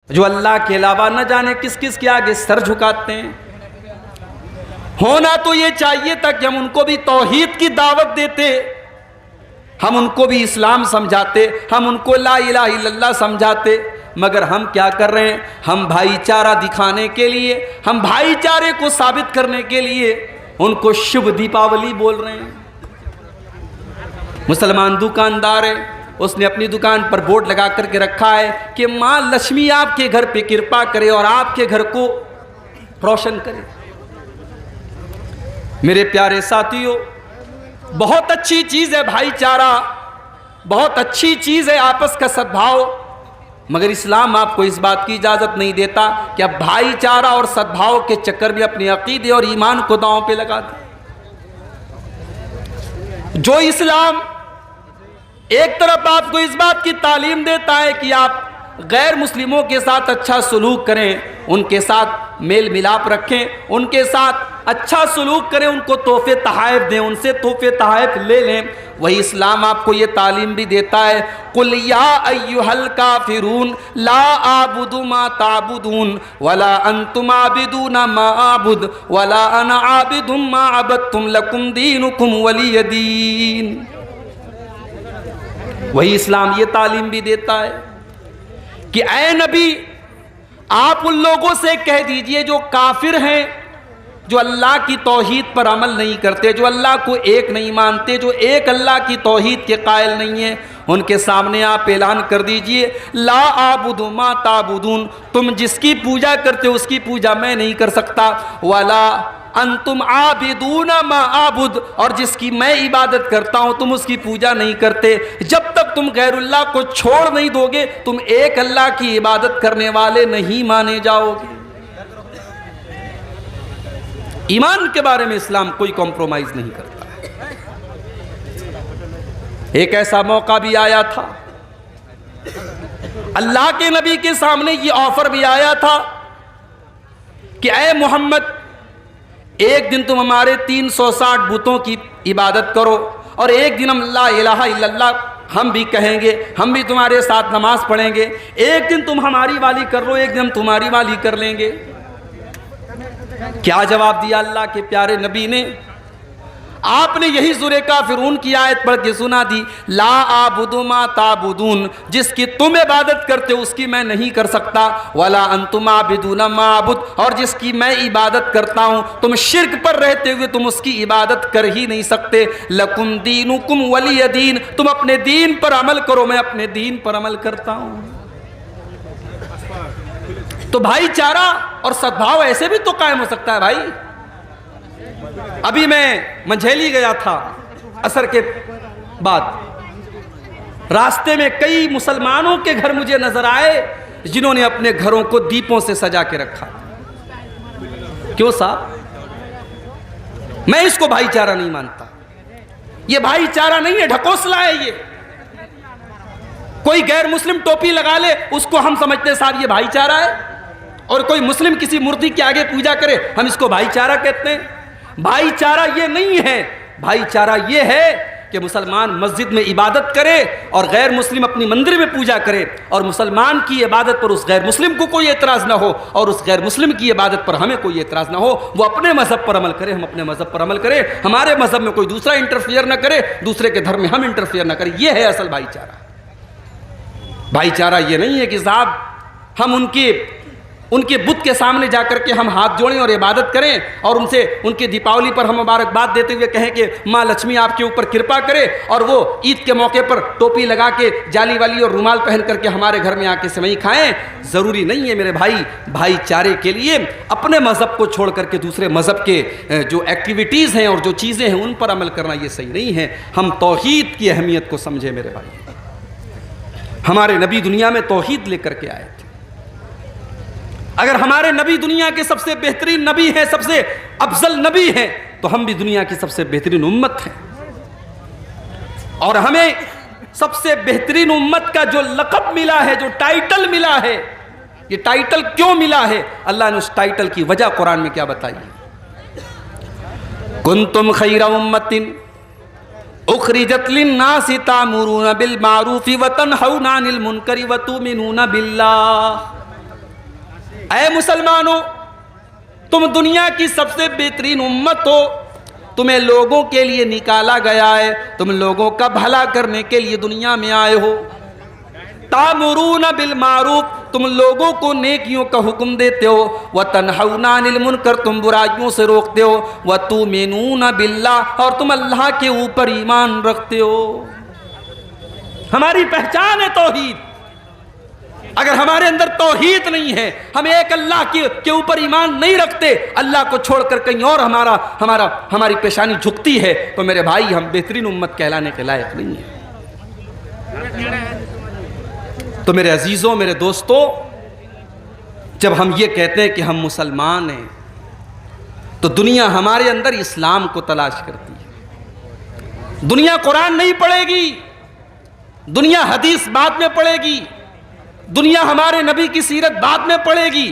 جو اللہ کے علاوہ نہ جانے کس کس کے آگے سر جھکاتے ہیں. ہونا تو یہ چاہیے تھا کہ ہم ان کو بھی توحید کی دعوت دیتے، ہم ان کو بھی اسلام سمجھاتے، ہم ان کو لا الہ الا اللہ سمجھاتے، مگر ہم کیا کر رہے ہیں؟ ہم بھائی چارہ دکھانے کے لیے، ہم بھائی چارے کو ثابت کرنے کے لیے ان کو شبھ دیپاولی بول رہے ہیں. مسلمان دکاندار ہے، اس نے اپنی دکان پر بورڈ لگا کر کے رکھا ہے کہ ماں لکشمی آپ کے گھر پہ کرپا کرے اور آپ کے گھر کو روشن کرے. میرے پیارے ساتھیوں، بہت اچھی چیز ہے بھائی چارہ، بہت اچھی چیز ہے آپس کا صدبھاؤ، مگر اسلام آپ کو اس بات کی اجازت نہیں دیتا کہ آپ بھائی چارہ اور صدبھاؤ کے چکر میں اپنے عقیدے اور ایمان کو داؤں پہ لگا دیں. جو اسلام ایک طرف آپ کو اس بات کی تعلیم دیتا ہے کہ آپ غیر مسلموں کے ساتھ اچھا سلوک کریں، ان کے ساتھ میل ملاپ رکھیں، ان کے ساتھ اچھا سلوک کریں، ان کو تحفے تحائف دیں، ان سے تحفے تحائف لے لیں، وہی اسلام آپ کو یہ تعلیم بھی دیتا ہے قُلْ يَا أَيُّهَا الْكَافِرُونَ لَا أَعْبُدُ مَا تَعْبُدُونَ وَلَا أَنْتُمْ عَابِدُونَ مَا أَعْبُدُ وَلَا أَنَا عَابِدٌ مَا عَبَدتُّمْ لَكُمْ دِينُكُمْ وَلِيَ دِينِ. وہی اسلام یہ تعلیم بھی دیتا ہے کہ اے نبی آپ ان لوگوں سے کہہ دیجئے جو کافر ہیں، جو اللہ کی توحید پر عمل نہیں کرتے، جو اللہ کو ایک نہیں مانتے، جو ایک اللہ کی توحید کے قائل نہیں ہیں، ان کے سامنے آپ اعلان کر دیجئے لا اعبد ما تعبدون، تم جس کی پوجا کرتے ہو اس کی پوجا میں نہیں کر سکتا، ولا انتم عابدون ما اعبد، اور جس کی میں عبادت کرتا ہوں تم اس کی پوجا نہیں کرتے. جب تک تم غیر اللہ کو چھوڑ نہیں دو گے تم ایک اللہ کی عبادت کرنے والے نہیں مانے جاؤ گے. ایمان کے بارے میں اسلام کوئی کمپرومائز نہیں کرتا. ایک ایسا موقع بھی آیا تھا، اللہ کے نبی کے سامنے یہ آفر بھی آیا تھا کہ اے محمد ایک دن تم ہمارے 360 بتوں کی عبادت کرو اور ایک دن ہم لا الہ الا اللہ ہم بھی کہیں گے، ہم بھی تمہارے ساتھ نماز پڑھیں گے. ایک دن تم ہماری والی کر لو، ایک دن ہم تمہاری والی کر لیں گے. کیا جواب دیا اللہ کے پیارے نبی نے؟ آپ نے یہی سورہ کافرون کی آیت پڑھ کے سنا دی لا اعبد ما تعبدون، جس کی تم عبادت کرتے ہو اس کی میں نہیں کر سکتا، ولا انتم عابدون ما اعبد، اور جس کی میں عبادت کرتا ہوں تم شرک پر رہتے ہوئے تم اس کی عبادت کر ہی نہیں سکتے. لکم دینکم ولی دین، تم اپنے دین پر عمل کرو میں اپنے دین پر عمل کرتا ہوں. تو بھائی چارہ اور صدبھاؤ ایسے بھی تو قائم ہو سکتا ہے بھائی. ابھی میں منجھیلی گیا تھا عصر کے بعد، راستے میں کئی مسلمانوں کے گھر مجھے نظر آئے جنہوں نے اپنے گھروں کو دیپوں سے سجا کے رکھا. کیوں صاحب؟ میں اس کو بھائی چارہ نہیں مانتا. یہ بھائی چارہ نہیں ہے، ڈھکوسلا ہے. یہ کوئی غیر مسلم ٹوپی لگا لے اس کو ہم سمجھتے صاحب یہ بھائی چارہ ہے، اور کوئی مسلم کسی مورتی کے آگے پوجا کرے ہم اس کو بھائی چارہ کہتے ہیں. بھائی چارہ یہ نہیں ہے. بھائی چارہ یہ ہے کہ مسلمان مسجد میں عبادت کرے اور غیر مسلم اپنی مندر میں پوجا کرے، اور مسلمان کی عبادت پر اس غیر مسلم کو کوئی اعتراض نہ ہو، اور اس غیر مسلم کی عبادت پر ہمیں کوئی اعتراض نہ ہو. وہ اپنے مذہب پر عمل کرے، ہم اپنے مذہب پر عمل کریں، ہمارے مذہب میں کوئی دوسرا انٹرفیئر نہ کرے، دوسرے کے دھرم میں ہم انٹرفیئر نہ کریں. یہ ہے اصل بھائی چارہ. بھائی چارہ یہ نہیں ہے کہ صاحب ہم ان کے بت کے سامنے جا کر کے ہم ہاتھ جوڑیں اور عبادت کریں، اور ان کے دیپاولی پر ہم مبارکباد دیتے ہوئے کہیں کہ ماں لکشمی آپ کے اوپر کرپا کرے، اور وہ عید کے موقع پر ٹوپی لگا کے جالی والی اور رومال پہن کر کے ہمارے گھر میں آ کے سوئی کھائیں. ضروری نہیں ہے میرے بھائی. بھائی چارے کے لیے اپنے مذہب کو چھوڑ کر کے دوسرے مذہب کے جو ایکٹیویٹیز ہیں اور جو چیزیں ہیں ان پر عمل کرنا یہ صحیح نہیں ہے. ہم توحید کی اہمیت کو سمجھیں میرے بھائی. ہمارے نبی دنیا میں توحید لے کر کے آئے تھے. اگر ہمارے نبی دنیا کے سب سے بہترین نبی ہیں، سب سے افضل نبی ہیں، تو ہم بھی دنیا کی سب سے بہترین امت ہیں. اور ہمیں سب سے بہترین امت کا جو لقب ملا ہے، جو ٹائٹل ملا ہے، یہ ٹائٹل کیوں ملا ہے؟ اللہ نے اس ٹائٹل کی وجہ قرآن میں کیا بتائی ہے؟ کنتم خیر امت اخرجت للناس تأمرون بالمعروف وتنہون عن المنکر وتؤمنون باللہ. اے مسلمانوں، تم دنیا کی سب سے بہترین امت ہو، تمہیں لوگوں کے لیے نکالا گیا ہے، تم لوگوں کا بھلا کرنے کے لیے دنیا میں آئے ہو۔ تَأْمُرُونَ بِالْمَعْرُوفِ، تم لوگوں کو نیکیوں کا حکم دیتے ہو، وَتَنْہَوْنَ عَنِ الْمُنْکَرِ، تم برائیوں سے روکتے ہو، وَتُؤْمِنُونَ بِاللَّهِ، اور تم اللہ کے اوپر ایمان رکھتے ہو۔ ہماری پہچان ہے توحید۔ اگر ہمارے اندر توحید نہیں ہے، ہم ایک اللہ کے اوپر ایمان نہیں رکھتے، اللہ کو چھوڑ کر کہیں اور ہماری پیشانی جھکتی ہے، تو میرے بھائی ہم بہترین امت کہلانے کے لائق نہیں ہیں۔ تو میرے عزیزوں، میرے دوستوں، جب ہم یہ کہتے ہیں کہ ہم مسلمان ہیں تو دنیا ہمارے اندر اسلام کو تلاش کرتی ہے۔ دنیا قرآن نہیں پڑھے گی، دنیا حدیث بعد میں پڑھے گی، دنیا ہمارے نبی کی سیرت بعد میں پڑھے گی،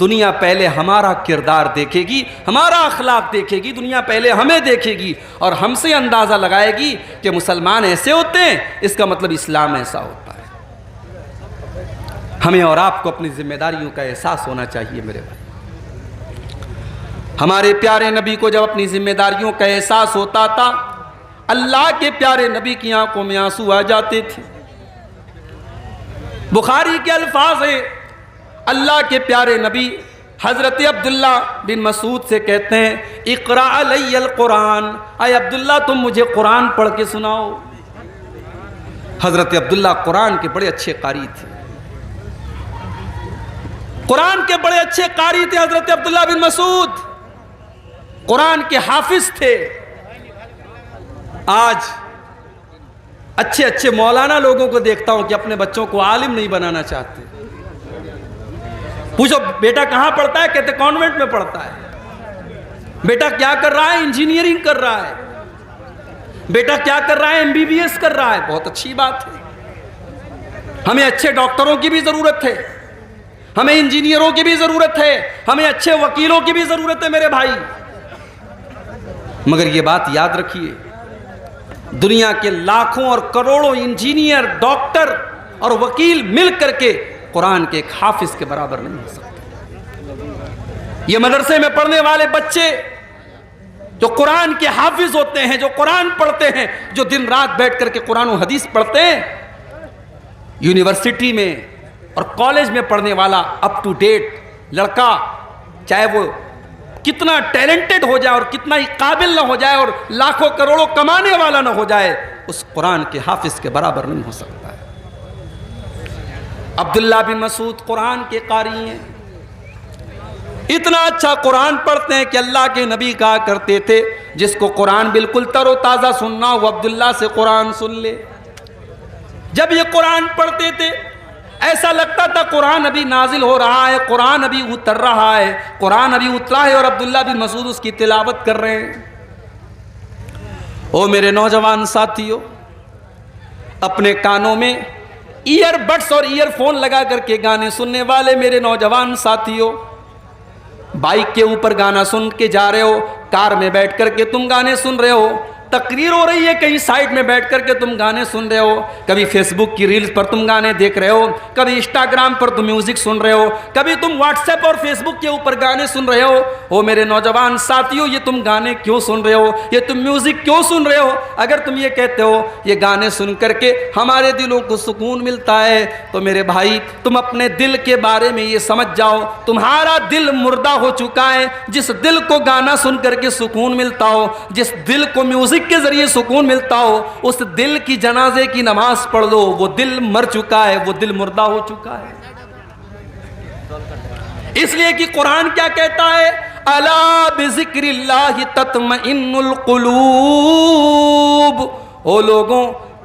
دنیا پہلے ہمارا کردار دیکھے گی، ہمارا اخلاق دیکھے گی، دنیا پہلے ہمیں دیکھے گی اور ہم سے اندازہ لگائے گی کہ مسلمان ایسے ہوتے ہیں، اس کا مطلب اسلام ایسا ہوتا ہے۔ ہمیں اور آپ کو اپنی ذمہ داریوں کا احساس ہونا چاہیے میرے بھائی۔ ہمارے پیارے نبی کو جب اپنی ذمہ داریوں کا احساس ہوتا تھا، اللہ کے پیارے نبی کی آنکھوں میں آنسو آ جاتے تھے۔ بخاری کے الفاظ ہیں، اللہ کے پیارے نبی حضرت عبداللہ بن مسعود سے کہتے ہیں، اقرأ علی القرآن، اے عبداللہ تم مجھے قرآن پڑھ کے سناؤ۔ حضرت عبداللہ قرآن کے بڑے اچھے قاری تھے، قرآن کے بڑے اچھے قاری تھے حضرت عبداللہ بن مسعود، قرآن کے حافظ تھے۔ آج اچھے اچھے مولانا لوگوں کو دیکھتا ہوں کہ اپنے بچوں کو عالم نہیں بنانا چاہتے۔ پوچھو بیٹا کہاں پڑھتا ہے، کہتے کانوینٹ میں پڑھتا ہے۔ بیٹا کیا کر رہا ہے، انجینئرنگ کر رہا ہے۔ بیٹا کیا کر رہا ہے، MBBS کر رہا ہے۔ بہت اچھی بات ہے، ہمیں اچھے ڈاکٹروں کی بھی ضرورت ہے، ہمیں انجینئروں کی بھی ضرورت ہے، ہمیں اچھے وکیلوں کی بھی ضرورت ہے میرے بھائی۔ مگر یہ بات یاد رکھیے، دنیا کے لاکھوں اور کروڑوں انجینئر، ڈاکٹر اور وکیل مل کر کے قرآن کے ایک حافظ کے برابر نہیں ہو سکتے۔ یہ مدرسے میں پڑھنے والے بچے جو قرآن کے حافظ ہوتے ہیں، جو قرآن پڑھتے ہیں، جو دن رات بیٹھ کر کے قرآن و حدیث پڑھتے ہیں، یونیورسٹی میں اور کالج میں پڑھنے والا اپ ٹو ڈیٹ لڑکا، چاہے وہ کتنا ٹیلنٹڈ ہو جائے اور کتنا ہی قابل نہ ہو جائے اور لاکھوں کروڑوں کمانے والا نہ ہو جائے، اس قرآن کے حافظ کے برابر نہیں ہو سکتا ہے۔ عبداللہ بن مسعود قرآن کے قاری ہیں، اتنا اچھا قرآن پڑھتے ہیں کہ اللہ کے نبی کہا کرتے تھے، جس کو قرآن بالکل تر و تازہ سننا ہو وہ عبداللہ سے قرآن سن لے۔ جب یہ قرآن پڑھتے تھے ایسا لگتا تھا قرآن ابھی نازل ہو رہا ہے، قرآن ابھی اتر رہا ہے، قرآن ابھی اترا ہے اور عبداللہ بن مسعود اس کی تلاوت کر رہے ہیں۔ او میرے نوجوان ساتھیوں، اپنے کانوں میں ایئر بڈس اور ایئر فون لگا کر کے گانے سننے والے میرے نوجوان ساتھیوں، بائک کے اوپر گانا سن کے جا رہے ہو، کار میں بیٹھ کر کے تم گانے سن رہے ہو، تقریر ہو رہی ہے کہیں سائٹ میں بیٹھ کر کے تم گانے سن رہے ہو، کبھی فیس بک کی ریلز پر تم گانے دیکھ رہے ہو، کبھی انسٹاگرام پر تم میوزک سن رہے ہو، کبھی تم واٹس ایپ اور فیس بک کے اوپر گانے سن رہے ہو۔ او میرے نوجوان ساتھیوں، یہ تم گانے کیوں سن رہے ہو، یہ تم میوزک کیوں سن رہے ہو؟ اگر تم یہ کہتے ہو یہ گانے سن کر کے ہمارے دلوں کو سکون ملتا ہے، تو میرے بھائی تم اپنے دل کے بارے میں یہ سمجھ جاؤ، تمہارا دل مردہ ہو چکا ہے۔ جس دل کو گانا سن کر کے سکون ملتا ہو، جس دل کو میوزک کے ذریعے سکون ملتا ہو، اس دل کی جنازے کی نماز پڑھ لو، وہ دل مر چکا ہے، وہ دل مردہ ہو چکا ہے۔ اس لیے کہ قرآن کیا کہتا ہے، الا بذکر اللہ تطمئن القلوب۔ او لوگوں،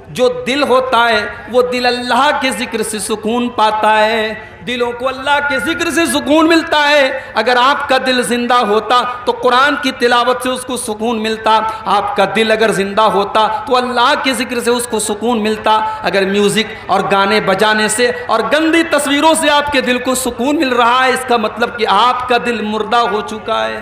جو دل ہوتا ہے وہ دل اللہ کے ذکر سے سکون پاتا ہے، دلوں کو اللہ کے ذکر سے سکون ملتا ہے۔ اگر آپ کا دل زندہ ہوتا تو قرآن کی تلاوت سے اس کو سکون ملتا، آپ کا دل اگر زندہ ہوتا تو اللہ کے ذکر سے اس کو سکون ملتا۔ اگر میوزک اور گانے بجانے سے اور گندی تصویروں سے آپ کے دل کو سکون مل رہا ہے، اس کا مطلب کہ آپ کا دل مردہ ہو چکا ہے۔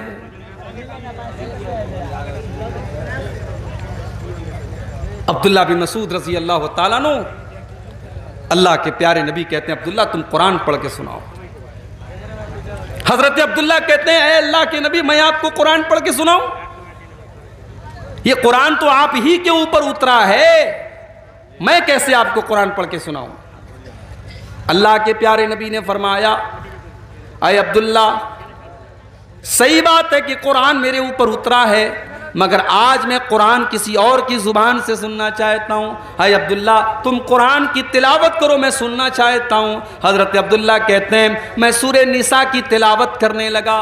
عبداللہ بن مسعود رضی اللہ تعالیٰ عنہ، اللہ کے پیارے نبی کہتے ہیں عبداللہ تم قرآن پڑھ کے سناؤ۔ حضرت عبداللہ کہتے ہیں اے اللہ کے نبی میں آپ کو قرآن پڑھ کے سناؤں؟ یہ قرآن تو آپ ہی کے اوپر اترا ہے، میں کیسے آپ کو قرآن پڑھ کے سناؤں؟ اللہ کے پیارے نبی نے فرمایا اے عبداللہ صحیح بات ہے کہ قرآن میرے اوپر اترا ہے، مگر آج میں قرآن کسی اور کی زبان سے سننا چاہتا ہوں۔ اے عبداللہ تم قرآن کی تلاوت کرو، میں سننا چاہتا ہوں۔ حضرت عبداللہ کہتے ہیں میں سورہ نساء کی تلاوت کرنے لگا،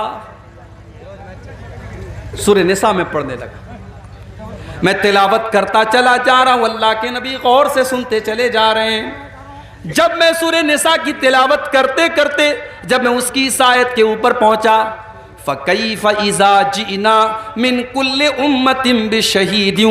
سورہ نساء میں پڑھنے لگا، میں تلاوت کرتا چلا جا رہا ہوں، اللہ کے نبی غور سے سنتے چلے جا رہے ہیں۔ جب میں سورہ نساء کی تلاوت کرتے کرتے جب میں اس کی اس آیت کے اوپر پہنچا فَكَيْفَ إِذَا جِئْنَا مِنْ كُلِّ أُمَّةٍ بِشَهِيدٍ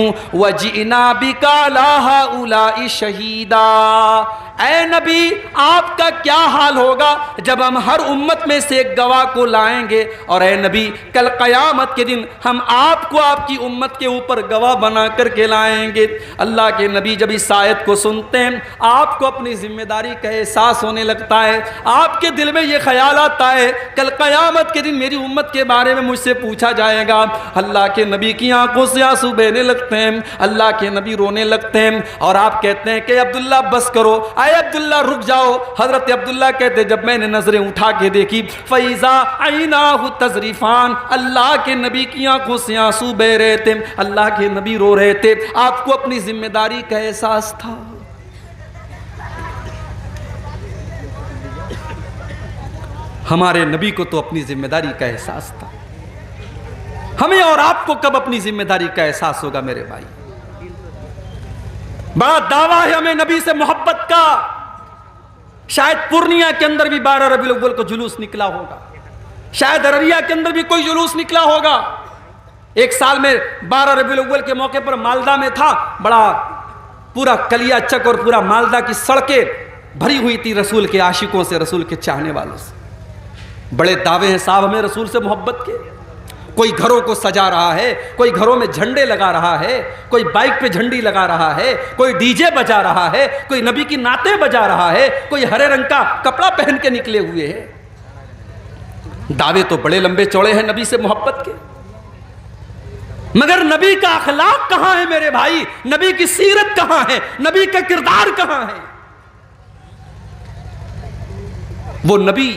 وَجِئْنَا بِكَ عَلَىٰ هَٰؤُلَاءِ شَهِيدًا، اے نبی آپ کا کیا حال ہوگا جب ہم ہر امت میں سے ایک گواہ کو لائیں گے، اور اے نبی کل قیامت کے دن ہم آپ کو آپ کی امت کے اوپر گواہ بنا کر کے لائیں گے۔ اللہ کے نبی جب اس آیت کو سنتے ہیں آپ کو اپنی ذمہ داری کا احساس ہونے لگتا ہے، آپ کے دل میں یہ خیال آتا ہے کل قیامت کے دن میری امت کے بارے میں مجھ سے پوچھا جائے گا۔ اللہ کے نبی کی آنکھوں سے آنسو بہنے لگتے ہیں، اللہ کے نبی رونے لگتے ہیں، اور آپ کہتے ہیں کہ عبداللہ بس کرو، اے عبداللہ رک جاؤ۔ حضرت عبداللہ کہتے ہیں جب میں نے نظریں اٹھا کے دیکھی فَإِذَا عَيْنَاهُ تَذْرِفَانِ، اللہ کے نبی کی آنکھوں سے آنسو بہ رہے تھے، اللہ کے نبی رو رہے تھے، آپ کو اپنی ذمہ داری کا احساس تھا۔ ہمارے نبی کو تو اپنی ذمہ داری کا احساس تھا، ہمیں اور آپ کو کب اپنی ذمہ داری کا احساس ہوگا میرے بھائی؟ بڑا دعویٰ ہے ہمیں نبی سے محبت کا، شاید پورنیہ کے اندر بھی 12 ربیع الاول کو جلوس نکلا ہوگا، شاید ارریہ کے اندر بھی کوئی جلوس نکلا ہوگا۔ ایک سال میں 12 ربیع الاول کے موقع پر مالدہ میں تھا، بڑا پورا کلیا چک اور پورا مالدہ کی سڑکیں بھری ہوئی تھی رسول کے عاشقوں سے، رسول کے چاہنے والوں سے۔ بڑے دعوے ہیں صاحب ہمیں رسول سے محبت کے، کوئی گھروں کو سجا رہا ہے، کوئی گھروں میں جھنڈے لگا رہا ہے، کوئی بائک پہ جھنڈی لگا رہا ہے، کوئی ڈی جے بجا رہا ہے، کوئی نبی کی نعتیں بجا رہا ہے، کوئی ہرے رنگ کا کپڑا پہن کے نکلے ہوئے ہیں۔ دعوے تو بڑے لمبے چوڑے ہیں نبی سے محبت کے، مگر نبی کا اخلاق کہاں ہے میرے بھائی؟ نبی کی سیرت کہاں ہے؟ نبی کا کردار کہاں ہے؟ وہ نبی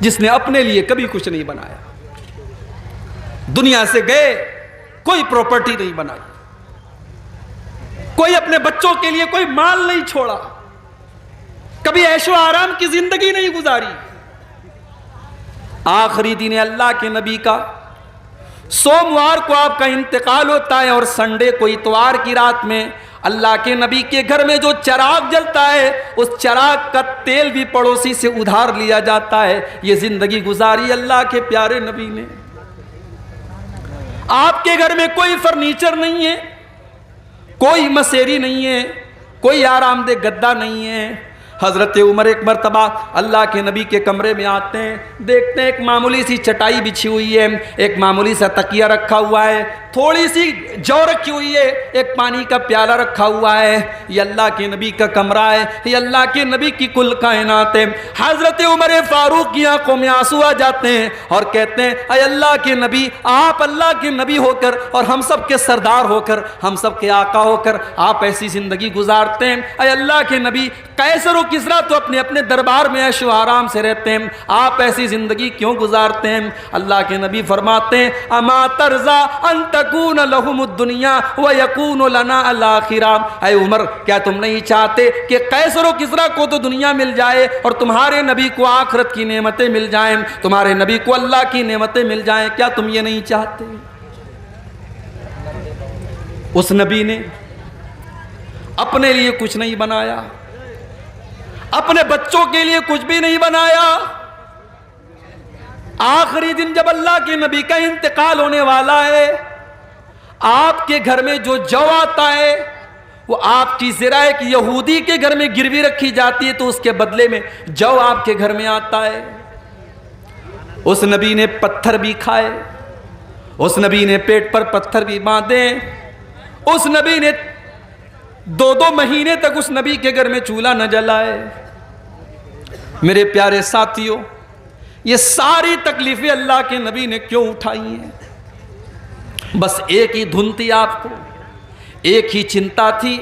جس نے اپنے لیے کبھی کچھ نہیں بنایا، دنیا سے گئے کوئی پراپرٹی نہیں بنائی، کوئی اپنے بچوں کے لیے کوئی مال نہیں چھوڑا، کبھی عیش و آرام کی زندگی نہیں گزاری۔ آخری دن اللہ کے نبی کا سوموار کو آپ کا انتقال ہوتا ہے، اور سنڈے کو اتوار کی رات میں اللہ کے نبی کے گھر میں جو چراغ جلتا ہے اس چراغ کا تیل بھی پڑوسی سے ادھار لیا جاتا ہے۔ یہ زندگی گزاری اللہ کے پیارے نبی نے۔ آپ کے گھر میں کوئی فرنیچر نہیں ہے، کوئی مسیری نہیں ہے، کوئی آرام دہ گدا نہیں ہے۔ حضرت عمر ایک مرتبہ اللہ کے نبی کے کمرے میں آتے ہیں، دیکھتے ہیں ایک معمولی سی چٹائی بچھی ہوئی ہے، ایک معمولی سا تکیہ رکھا ہوا ہے، تھوڑی سی جو رکھی ہوئی ہے، ایک پانی کا پیالہ رکھا ہوا ہے۔ یہ اللہ کے نبی کا کمرہ ہے، یہ اللہ کے نبی کی کل کائنات ہے۔ حضرت عمر فاروق کی آنکھوں میں آنسو آ جاتے ہیں اور کہتے ہیں اے اللہ کے نبی، آپ اللہ کے نبی ہو کر اور ہم سب کے سردار ہو کر، ہم سب کے آقا ہو کر آپ ایسی زندگی گزارتے ہیں۔ اے اللہ کے نبی، قیصر و کسریٰ تو اپنے اپنے دربار میں عیش و آرام سے رہتے ہیں، آپ ایسی زندگی کیوں گزارتے ہیں؟ اللہ کے نبی فرماتے ہیں اما ترضا ان تکون لہم الدنیا ویکون لنا الاخرہ۔ اے عمر، کیا تم نہیں چاہتے کہ قیصر و کسریٰ کو تو دنیا مل جائے اور تمہارے نبی کو آخرت کی نعمتیں مل جائیں، تمہارے نبی کو اللہ کی نعمتیں مل جائیں؟ کیا تم یہ نہیں چاہتے؟ اس نبی نے اپنے لیے کچھ نہیں بنایا، اپنے بچوں کے لیے کچھ بھی نہیں بنایا۔ آخری دن جب اللہ کے نبی کا انتقال ہونے والا ہے، آپ کے گھر میں جو جو آتا ہے وہ آپ کی ذرا ایک یہودی کے گھر میں گروی رکھی جاتی ہے تو اس کے بدلے میں جو آپ کے گھر میں آتا ہے۔ اس نبی نے پتھر بھی کھائے، اس نبی نے پیٹ پر پتھر بھی باندھے، اس نبی نے 2 مہینے تک اس نبی کے گھر میں چولہا نہ جلائے۔ میرے پیارے ساتھیوں، یہ ساری تکلیفیں اللہ کے نبی نے کیوں اٹھائی ہیں؟ بس ایک ہی دھن تھی آپ کو، ایک ہی چنتا تھی،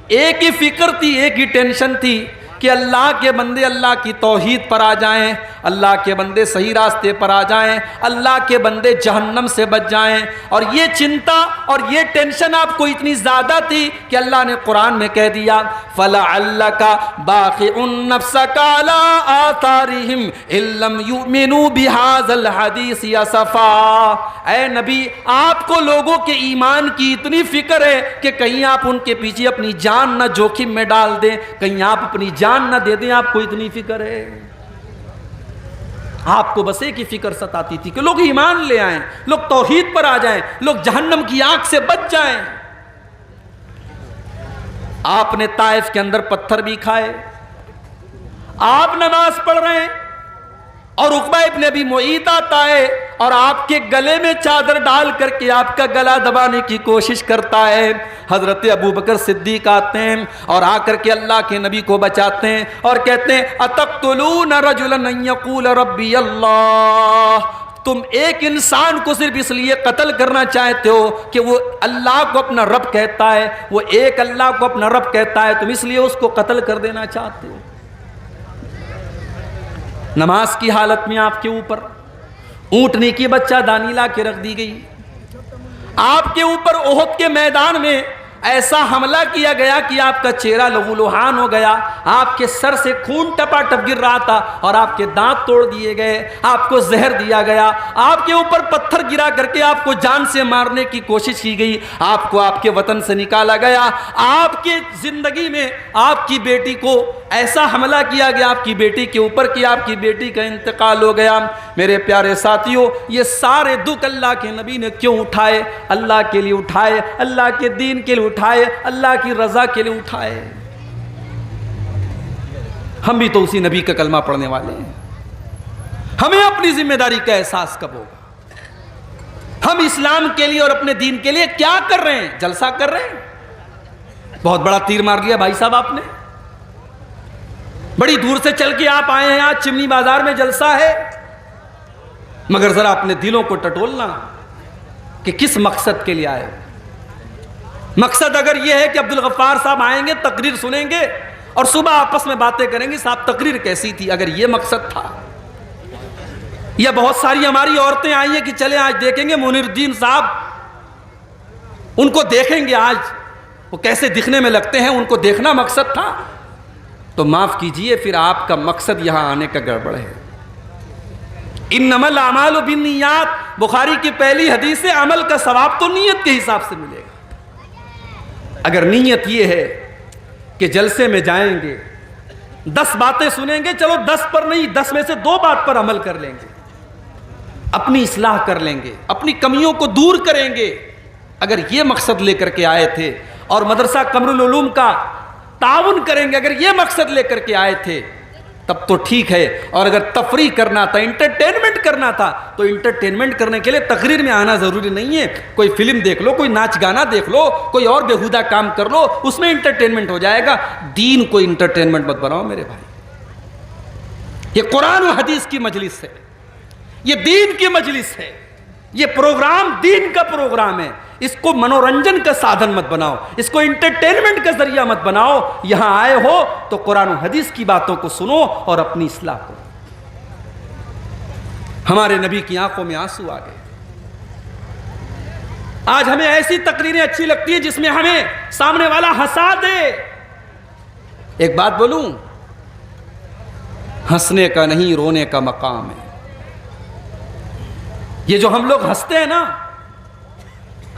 ایک ہی فکر تھی، ایک ہی ٹینشن تھی کہ اللہ کے بندے اللہ کی توحید پر آ جائیں، اللہ کے بندے صحیح راستے پر آ جائیں، اللہ کے بندے جہنم سے بچ جائیں۔ اور یہ چنتا اور یہ ٹینشن آپ کو اتنی زیادہ تھی کہ اللہ نے قرآن میں کہہ دیا فَلَعَلَّكَ بَاخِعٌ نَفْسَكَ عَلَىٰ آثَارِهِمْ إِن لَّمْ يُؤْمِنُوا بِهَٰذَا الْحَدِيثِ أَسَفًا۔ اے نبی، آپ کو لوگوں کے ایمان کی اتنی فکر ہے کہ کہیں آپ ان کے پیچھے اپنی جان نہ جوخم میں ڈال دیں، کہیں آپ اپنی جان نہ دے دیں، آپ کو اتنی فکر ہے۔ آپ کو بس ایک ہی فکر ستاتی تھی کہ لوگ ایمان لے آئیں، لوگ توحید پر آ جائیں، لوگ جہنم کی آگ سے بچ جائیں۔ آپ نے طائف کے اندر پتھر بھی کھائے، آپ نماز پڑھ رہے ہیں اور عقبہ ابن ابی معیط آتا ہے اور آپ کے گلے میں چادر ڈال کر کے آپ کا گلا دبانے کی کوشش کرتا ہے۔ حضرت ابوبکر صدیق آتے ہیں اور آ کر کے اللہ کے نبی کو بچاتے ہیں اور کہتے ہیں اتقتلون رجلا ان یقول ربی اللہ، تم ایک انسان کو صرف اس لیے قتل کرنا چاہتے ہو کہ وہ اللہ کو اپنا رب کہتا ہے، وہ ایک اللہ کو اپنا رب کہتا ہے، تم اس لیے اس کو قتل کر دینا چاہتے ہو۔ نماز کی حالت میں آپ کے اوپر اونٹنی کی بچہ دانی لا کے رکھ دی گئی، آپ کے اوپر احد کے میدان میں ایسا حملہ کیا گیا کہ آپ کا چہرہ لہو لہان ہو گیا، آپ کے سر سے خون ٹپا ٹپ گر رہا تھا اور آپ کے دانت توڑ دیے گئے، آپ کو زہر دیا گیا، آپ کے اوپر پتھر گرا کر کے آپ کو جان سے مارنے کی کوشش کی گئی، آپ کو آپ کے وطن سے نکالا گیا، آپ کی زندگی میں آپ کی بیٹی کو ایسا حملہ کیا گیا آپ کی بیٹی کے اوپر کہ آپ کی بیٹی کا انتقال ہو گیا۔ میرے پیارے ساتھیوں، یہ سارے دکھ اللہ کے نبی نے کیوں اٹھائے؟ اللہ کے لیے اٹھائے، اللہ کے دین کے لیے اٹھائے، اللہ کی رضا کے لیے اٹھائے۔ ہم بھی تو اسی نبی کا کلمہ پڑھنے والے ہیں، ہمیں اپنی ذمہ داری کا احساس کب ہوگا؟ ہم اسلام کے لیے اور اپنے دین کے لیے کیا کر رہے ہیں؟ جلسہ کر رہے ہیں؟ بہت بڑا تیر مار لیا بھائی صاحب آپ نے، بڑی دور سے چل کے آپ آئے ہیں، آج چمنی بازار میں جلسہ ہے، مگر ذرا اپنے دلوں کو ٹٹولنا کہ کس مقصد کے لیے آئے۔ مقصد اگر یہ ہے کہ عبدالغفار صاحب آئیں گے، تقریر سنیں گے اور صبح آپس میں باتیں کریں گے صاحب تقریر کیسی تھی، اگر یہ مقصد تھا، یا بہت ساری ہماری عورتیں آئی ہیں کہ چلیں آج دیکھیں گے منیر الدین صاحب، ان کو دیکھیں گے آج وہ کیسے دکھنے میں لگتے ہیں، ان کو دیکھنا مقصد تھا، تو معاف کیجئے پھر آپ کا مقصد یہاں آنے کا گڑبڑ ہے۔ انما الاعمال بالنیات، بخاری کی پہلی حدیث ہے، عمل کا ثواب تو نیت کے حساب سے ملے گا۔ اگر نیت یہ ہے کہ جلسے میں جائیں گے 10 باتیں سنیں گے، چلو 10 پر نہیں 10 میں سے 2 بات پر عمل کر لیں گے، اپنی اصلاح کر لیں گے، اپنی کمیوں کو دور کریں گے، اگر یہ مقصد لے کر کے آئے تھے اور مدرسہ قمر العلوم کا تعاون کریں گے، اگر یہ مقصد لے کر کے آئے تھے تب تو ٹھیک ہے، اور اگر تفریح کرنا تھا، انٹرٹینمنٹ کرنا تھا، تو انٹرٹینمنٹ کرنے کے لیے تقریر میں آنا ضروری نہیں ہے، کوئی فلم دیکھ لو، کوئی ناچ گانا دیکھ لو، کوئی اور بےہودہ کام کر لو، اس میں انٹرٹینمنٹ ہو جائے گا۔ دین کو انٹرٹینمنٹ مت بناؤ میرے بھائی، یہ قرآن و حدیث کی مجلس ہے، یہ دین کی مجلس ہے، یہ پروگرام دین کا پروگرام ہے، اس کو منورنجن کا سادھن مت بناؤ، اس کو انٹرٹینمنٹ کا ذریعہ مت بناؤ۔ یہاں آئے ہو تو قرآن و حدیث کی باتوں کو سنو اور اپنی اصلاح کرو۔ ہمارے نبی کی آنکھوں میں آنسو آ گئے۔ آج ہمیں ایسی تقریریں اچھی لگتی ہیں جس میں ہمیں سامنے والا ہنسا دے۔ ایک بات بولوں، ہنسنے کا نہیں رونے کا مقام ہے۔ یہ جو ہم لوگ ہنستے ہیں نا،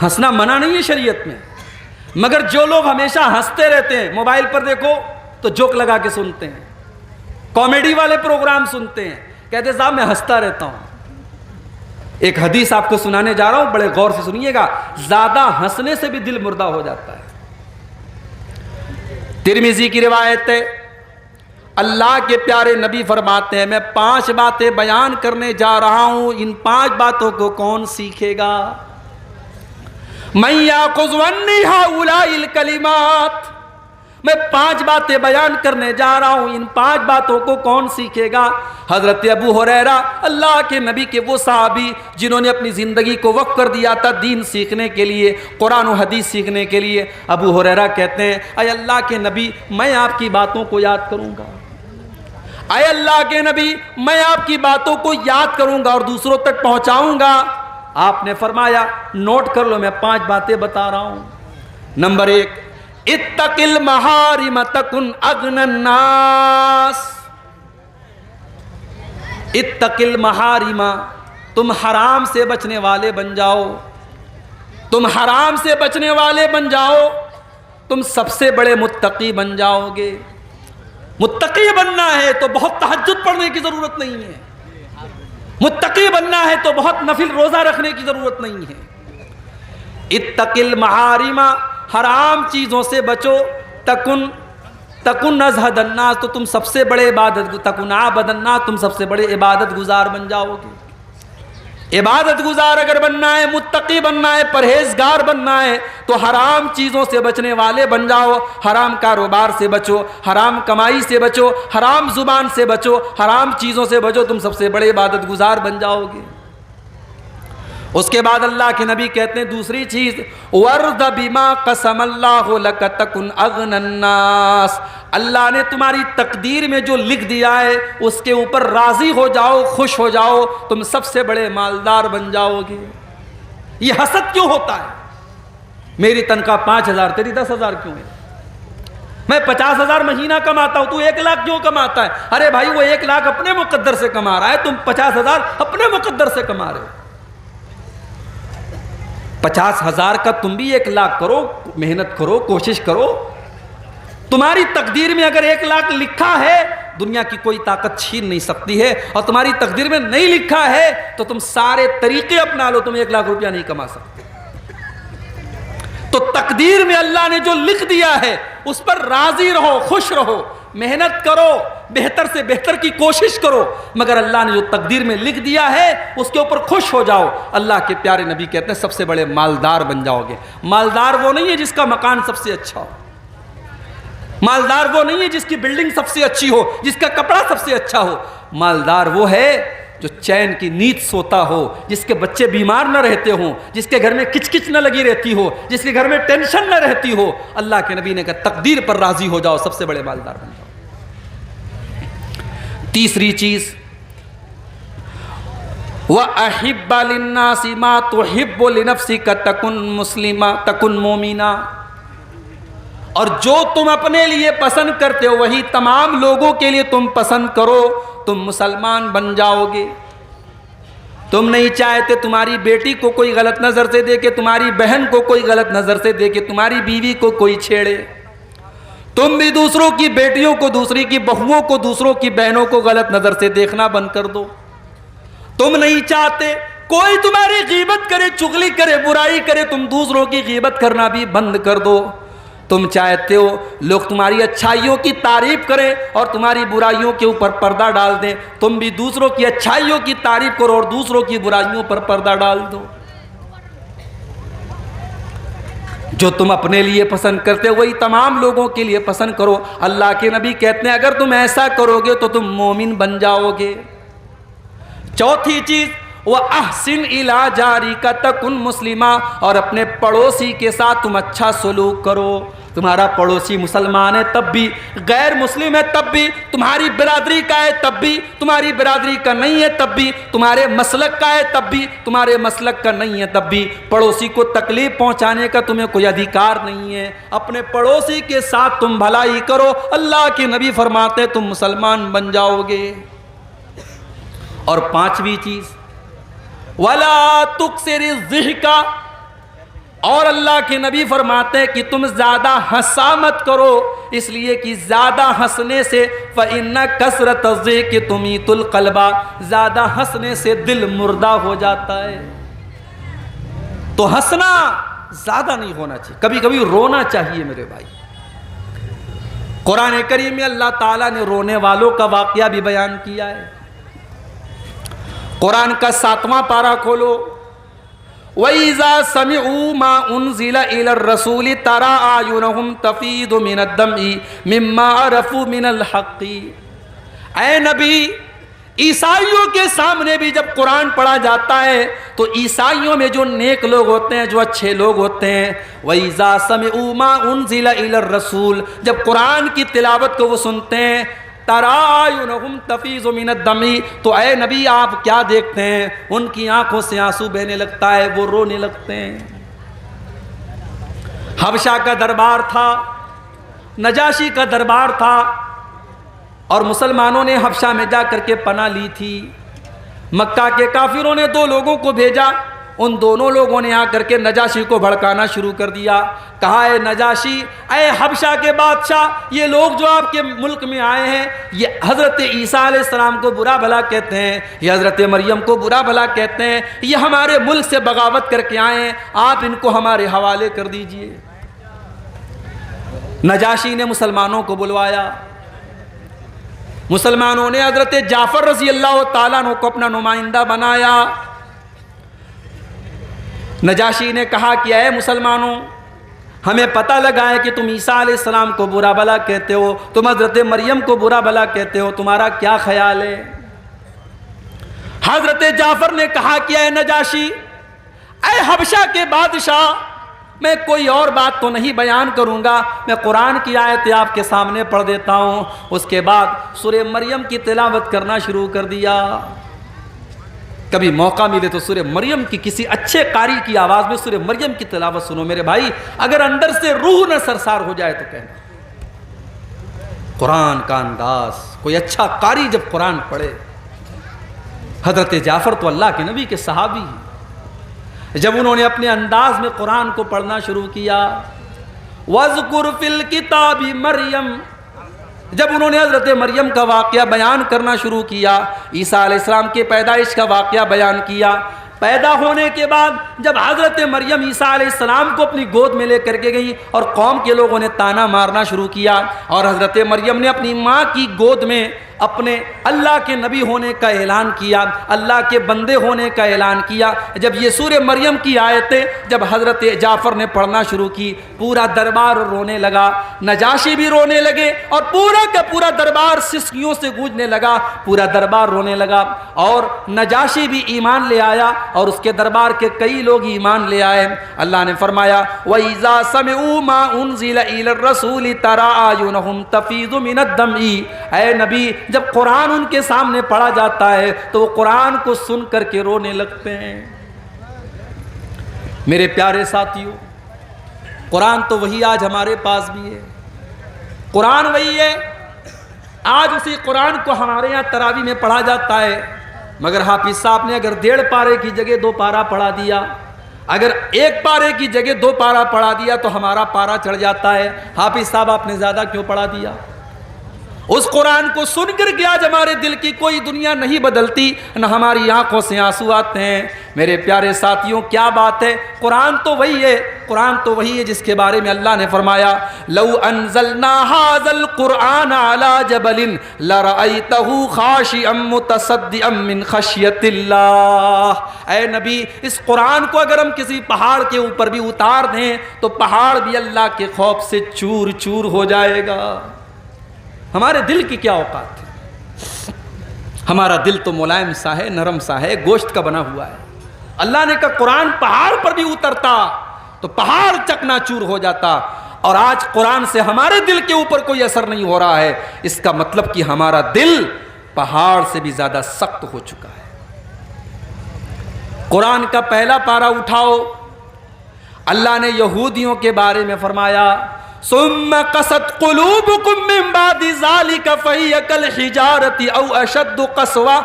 ہنسنا منع نہیں ہے شریعت میں، مگر جو لوگ ہمیشہ ہنستے رہتے ہیں، موبائل پر دیکھو تو جوک لگا کے سنتے ہیں، کامیڈی والے پروگرام سنتے ہیں، کہتے صاحب میں ہنستا رہتا ہوں۔ ایک حدیث آپ کو سنانے جا رہا ہوں، بڑے غور سے سنیے گا، زیادہ ہنسنے سے بھی دل مردہ ہو جاتا ہے۔ ترمذی کی روایت ہے، اللہ کے پیارے نبی فرماتے ہیں میں 5 باتیں بیان کرنے جا رہا ہوں، ان 5 باتوں کو کون سیکھے گا؟ من یاخذ عنی ہؤلاء الکلمات، میں 5 باتیں بیان کرنے جا رہا ہوں. ان 5 باتوں کو کون سیکھے گا؟ حضرت ابو ہریرہ اللہ کے نبی کے وہ صحابی جنہوں نے اپنی زندگی کو وقف کر دیا تھا دین سیکھنے کے لیے، قرآن و حدیث سیکھنے کے لیے. ابو ہریرہ کہتے ہیں اے اللہ کے نبی میں آپ کی باتوں کو یاد کروں گا، اے اللہ کے نبی میں آپ کی باتوں کو یاد کروں گا اور دوسروں تک پہنچاؤں گا. آپ نے فرمایا نوٹ کر لو، میں 5 باتیں بتا رہا ہوں. نمبر 1، اتق المحارم تکن اغنى الناس. اتق المحارم، تم حرام سے بچنے والے بن جاؤ، تم حرام سے بچنے والے بن جاؤ، تم سب سے بڑے متقی بن جاؤ گے. متقی بننا ہے تو بہت تہجد پڑھنے کی ضرورت نہیں ہے، متقی بننا ہے تو بہت نفل روزہ رکھنے کی ضرورت نہیں ہے. اتق المحارم، حرام چیزوں سے بچو. تکن ازہد الناس، تو تم سب سے بڑے تکن عابد الناس، تم سب سے بڑے عبادت گزار بن جاؤ گے. عبادت گزار اگر بننا ہے، متقی بننا ہے، پرہیزگار بننا ہے تو حرام چیزوں سے بچنے والے بن جاؤ. حرام کاروبار سے بچو، حرام کمائی سے بچو، حرام زبان سے بچو، حرام چیزوں سے بچو، تم سب سے بڑے عبادت گزار بن جاؤ گے. اس کے بعد اللہ کے نبی کہتے ہیں دوسری چیز، وَرْضَ بِمَا قَسَمَ اللَّهُ لَكَ تَكُنْ أَغْنَى النَّاسِ. اللہ نے تمہاری تقدیر میں جو لکھ دیا ہے اس کے اوپر راضی ہو جاؤ، خوش ہو جاؤ، تم سب سے بڑے مالدار بن جاؤ گے. یہ حسد کیوں ہوتا ہے؟ میری تنخواہ 5,000 تیری 10,000 کیوں ہے؟ میں 50,000 مہینہ کماتا ہوں، تو 1 لاکھ کیوں کماتا ہے؟ ارے بھائی وہ 1 لاکھ اپنے مقدر سے کما رہا ہے، تم 50,000 اپنے مقدر سے کما رہے ہو. 50,000 کا تم بھی 1 لاکھ کرو، محنت کرو، کوشش کرو. تمہاری تقدیر میں اگر 1 لاکھ لکھا ہے دنیا کی کوئی طاقت چھین نہیں سکتی ہے، اور تمہاری تقدیر میں نہیں لکھا ہے تو تم سارے طریقے اپنا لو، تم 1 لاکھ روپیہ نہیں کما سکتے. تو تقدیر میں اللہ نے جو لکھ دیا ہے اس پر راضی رہو، خوش رہو، محنت کرو، بہتر سے بہتر کی کوشش کرو، مگر اللہ نے جو تقدیر میں لکھ دیا ہے اس کے اوپر خوش ہو جاؤ. اللہ کے پیارے نبی کہتے ہیں سب سے بڑے مالدار بن جاؤ گے. مالدار وہ نہیں ہے جس کا مکان سب سے اچھا ہو، مالدار وہ نہیں ہے جس کی بلڈنگ سب سے اچھی ہو، جس کا کپڑا سب سے اچھا ہو. مالدار وہ ہے جو چین کی نیند سوتا ہو، جس کے بچے بیمار نہ رہتے ہوں، جس کے گھر میں کچ کچ نہ لگی رہتی ہو، جس کے گھر میں ٹینشن نہ رہتی ہو. اللہ کے نبی نے کہا تقدیر پر راضی ہو جاؤ، سب سے بڑے مالدار بن جاؤ. تیسری چیز، وَأَحِبَّ لِلنَّاسِ مَا تُحِبُّ لِنَفْسِكَ تَكُنْ مُسْلِمًا تَكُنْ مُؤْمِنًا. اور جو تم اپنے لیے پسند کرتے ہو وہی تمام لوگوں کے لیے تم پسند کرو، تم مسلمان بن جاؤ گے. تم نہیں چاہتے تمہاری بیٹی کو کوئی غلط نظر سے دیکھے، تمہاری بہن کو کوئی غلط نظر سے دیکھے، تمہاری بیوی کو کوئی چھیڑے. تم بھی دوسروں کی بیٹیوں کو، دوسری کی بہوؤں کو، دوسروں کی بہنوں کو غلط نظر سے دیکھنا بند کر دو. تم نہیں چاہتے کوئی تمہاری غیبت کرے، چغلی کرے، برائی کرے، تم دوسروں کی غیبت کرنا بھی بند کر دو. تم چاہتے ہو لوگ تمہاری اچھائیوں کی تعریف کریں اور تمہاری برائیوں کے اوپر پردہ ڈال دیں، تم بھی دوسروں کی اچھائیوں کی تعریف کرو اور دوسروں کی برائیوں پر پردہ ڈال دو. جو تم اپنے لیے پسند کرتے ہو وہی تمام لوگوں کے لیے پسند کرو. اللہ کے نبی کہتے ہیں اگر تم ایسا کرو گے تو تم مومن بن جاؤ گے. چوتھی چیز، وَأَحْسِنْ إِلَىٰ جَارِكَ تَكُنْ مُسْلِمًا. اور اپنے پڑوسی کے ساتھ تم اچھا سلوک کرو. تمہارا پڑوسی مسلمان ہے تب بھی، غیر مسلم ہے تب بھی، تمہاری برادری کا ہے تب بھی، تمہاری برادری کا نہیں ہے تب بھی، تمہارے مسلک کا ہے تب بھی، تمہارے مسلک کا نہیں ہے تب بھی، پڑوسی کو تکلیف پہنچانے کا تمہیں کوئی ادھیکار نہیں ہے. اپنے پڑوسی کے ساتھ تم بھلائی کرو. اللہ کے نبی فرماتے تم مسلمان بن جاؤ گے. اور پانچویں چیز، وَلَا تُكْثِرِ الضِّحْكَ. اور اللہ کے نبی فرماتے ہیں کہ تم زیادہ ہنسا مت کرو، اس لیے کہ زیادہ ہنسنے سے فَإِنَّ كَثْرَةَ الضِّحْكِ تُمِيتُ الْقَلْبَ. زیادہ ہنسنے سے دل مردہ ہو جاتا ہے. تو ہنسنا زیادہ نہیں ہونا چاہیے، کبھی کبھی رونا چاہیے میرے بھائی. قرآن کریم میں اللہ تعالیٰ نے رونے والوں کا واقعہ بھی بیان کیا ہے. قرآن کا 7واں پارہ کھولو، وَإِذَا سَمِعُوا مَا أُنزِلَ إِلَى الرَّسُولِ تَرَىٰ أَعْيُنَهُمْ تَفِيضُ مِنَ الدَّمْعِ مِمَّا عَرَفُوا مِنَ الْحَقِّ۔ اے نبی، عیسائیوں کے سامنے بھی جب قرآن پڑھا جاتا ہے تو عیسائیوں میں جو نیک لوگ ہوتے ہیں، جو اچھے لوگ ہوتے ہیں، وَإِذَا سَمِعُوا مَا أُنزِلَ إِلَى الرَّسُولِ، جب قرآن کی تلاوت کو وہ سنتے ہیں، تَرَىٰ أَعْيُنَهُمْ تَفِيضُ مِنَ الدَّمْعِ، تو اے نبی آپ کیا دیکھتے ہیں؟ ان کی آنکھوں سے آنسو بہنے لگتا ہے، وہ رونے لگتے ہیں۔ حبشہ کا دربار تھا، نجاشی کا دربار تھا، اور مسلمانوں نے حبشہ میں جا کر کے پناہ لی تھی۔ مکہ کے کافروں نے دو لوگوں کو بھیجا، ان دونوں لوگوں نے آ کر کے نجاشی کو بھڑکانا شروع کر دیا۔ کہا اے نجاشی، اے حبشہ کے بادشاہ، یہ لوگ جو آپ کے ملک میں آئے ہیں یہ حضرت عیسیٰ علیہ السلام کو برا بھلا کہتے ہیں، یہ حضرت مریم کو برا بھلا کہتے ہیں، یہ ہمارے ملک سے بغاوت کر کے آئے ہیں، آپ ان کو ہمارے حوالے کر دیجئے۔ نجاشی نے مسلمانوں کو بلوایا، مسلمانوں نے حضرت جعفر رضی اللہ تعالیٰ عنہ کو اپنا نمائندہ بنایا۔ نجاشی نے کہا کہ اے مسلمانوں، ہمیں پتہ لگا ہے کہ تم عیسیٰ علیہ السلام کو برا بھلا کہتے ہو، تم حضرت مریم کو برا بھلا کہتے ہو، تمہارا کیا خیال ہے؟ حضرت جعفر نے کہا کہ اے نجاشی، اے حبشہ کے بادشاہ، میں کوئی اور بات تو نہیں بیان کروں گا، میں قرآن کی آیتیں آپ کے سامنے پڑھ دیتا ہوں۔ اس کے بعد سورہ مریم کی تلاوت کرنا شروع کر دیا۔ کبھی موقع ملے تو سورہ مریم کی کسی اچھے قاری کی آواز میں سورہ مریم کی تلاوت سنو میرے بھائی، اگر اندر سے روح نہ سرسار ہو جائے تو کہنا۔ قرآن کا انداز، کوئی اچھا قاری جب قرآن پڑھے۔ حضرت جعفر تو اللہ کے نبی کے صحابی ہیں، جب انہوں نے اپنے انداز میں قرآن کو پڑھنا شروع کیا، وَاذْكُرْ فِي الْكِتَابِ مریم، جب انہوں نے حضرت مریم کا واقعہ بیان کرنا شروع کیا، عیسیٰ علیہ السلام کے پیدائش کا واقعہ بیان کیا، پیدا ہونے کے بعد جب حضرت مریم عیسیٰ علیہ السلام کو اپنی گود میں لے کر کے گئی اور قوم کے لوگوں نے تانا مارنا شروع کیا، اور حضرت مریم نے اپنی ماں کی گود میں اپنے اللہ کے نبی ہونے کا اعلان کیا، اللہ کے بندے ہونے کا اعلان کیا، جب یہ سورہ مریم کی آیتیں جب حضرت جعفر نے پڑھنا شروع کی، پورا دربار رونے لگا، نجاشی بھی رونے لگے، اور پورا کا پورا دربار سسکیوں سے گونجنے لگا، پورا دربار رونے لگا، اور نجاشی بھی ایمان لے آیا، اور اس کے دربار کے کئی لوگ ایمان لے آئے۔ اللہ نے فرمایا وَإِذَا سَمِعُوا مَا أُنزِلَ إِلَى الرَّسُولِ تَرَىٰ أَعْيُنَهُمْ تَفِيضُ مِنَ الدَّمْعِ، اے نبی جب قرآن ان کے سامنے پڑھا جاتا ہے تو وہ قرآن کو سن کر کے رونے لگتے ہیں۔ میرے پیارے ساتھیوں، قرآن تو وہی آج ہمارے پاس بھی ہے، قرآن وہی ہے، آج اسی قرآن کو ہمارے یہاں تراویح میں پڑھا جاتا ہے، مگر حافظ صاحب نے اگر 1.5 پارے کی جگہ 2 پارا پڑھا دیا، اگر 1 پارے کی جگہ 2 پارا پڑھا دیا تو ہمارا پارا چڑھ جاتا ہے۔ حافظ صاحب آپ نے زیادہ کیوں پڑھا دیا؟ اس قرآن کو سن کر کے آج ہمارے دل کی کوئی دنیا نہیں بدلتی، نہ ہماری آنکھوں سے آنسو آتے ہیں۔ میرے پیارے ساتھیوں، کیا بات ہے، قرآن تو وہی ہے، قرآن تو وہی ہے جس کے بارے میں اللہ نے فرمایا لو انزلنا هذا القرآن على جبل لرأيته خاشعا متصدعا من خشیۃ اللہ۔ اے نبی، اس قرآن کو اگر ہم کسی پہاڑ کے اوپر بھی اتار دیں تو پہاڑ بھی اللہ کے خوف سے چور چور ہو جائے گا۔ ہمارے دل کی کیا اوقات ہے؟ ہمارا دل تو ملائم سا ہے، نرم سا ہے، گوشت کا بنا ہوا ہے۔ اللہ نے کہا قرآن پہاڑ پر بھی اترتا تو پہاڑ چکنا چور ہو جاتا، اور آج قرآن سے ہمارے دل کے اوپر کوئی اثر نہیں ہو رہا ہے۔ اس کا مطلب کہ ہمارا دل پہاڑ سے بھی زیادہ سخت ہو چکا ہے۔ قرآن کا پہلا پارہ اٹھاؤ، اللہ نے یہودیوں کے بارے میں فرمایا ثم قست قلوبكم من بعد ذلك فهي كالحجارة او اشد قسوة۔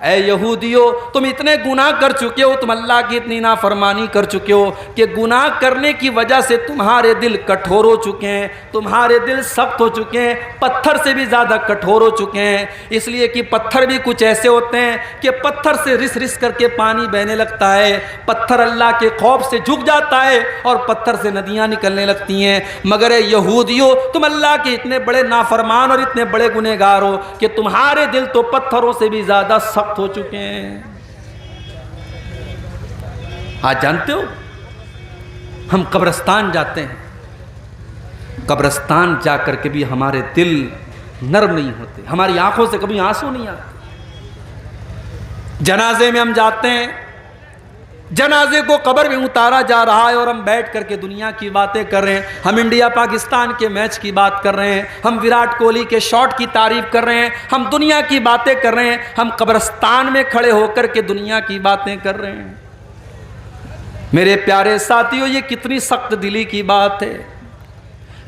اے یہودیو، تم اتنے گناہ کر چکے ہو، تم اللہ کی اتنی نافرمانی کر چکے ہو کہ گناہ کرنے کی وجہ سے تمہارے دل کٹھور ہو چکے ہیں، تمہارے دل سخت ہو چکے ہیں، پتھر سے بھی زیادہ کٹھور ہو چکے ہیں۔ اس لیے کہ پتھر بھی کچھ ایسے ہوتے ہیں کہ پتھر سے رس رس کر کے پانی بہنے لگتا ہے، پتھر اللہ کے خوف سے جھک جاتا ہے اور پتھر سے ندیاں نکلنے لگتی ہیں۔ مگر اے یہودیو، تم اللہ کے اتنے بڑے نافرمان اور اتنے بڑے گنہگار ہو کہ تمہارے دل تو پتھروں سے بھی زیادہ سخت ہو چکے ہیں۔ آج جانتے ہو ہم قبرستان جاتے ہیں، قبرستان جا کر کے بھی ہمارے دل نرم نہیں ہوتے، ہماری آنکھوں سے کبھی آنسو نہیں آتے۔ جنازے میں ہم جاتے ہیں، جنازے کو قبر میں اتارا جا رہا ہے اور ہم بیٹھ کر کے دنیا کی باتیں کر رہے ہیں، ہم انڈیا پاکستان کے میچ کی بات کر رہے ہیں، ہم وراٹ کوہلی کے شاٹ کی تعریف کر رہے ہیں، ہم دنیا کی باتیں کر رہے ہیں، ہم قبرستان میں کھڑے ہو کر کے دنیا کی باتیں کر رہے ہیں۔ میرے پیارے ساتھیوں، یہ کتنی سخت دلی کی بات ہے۔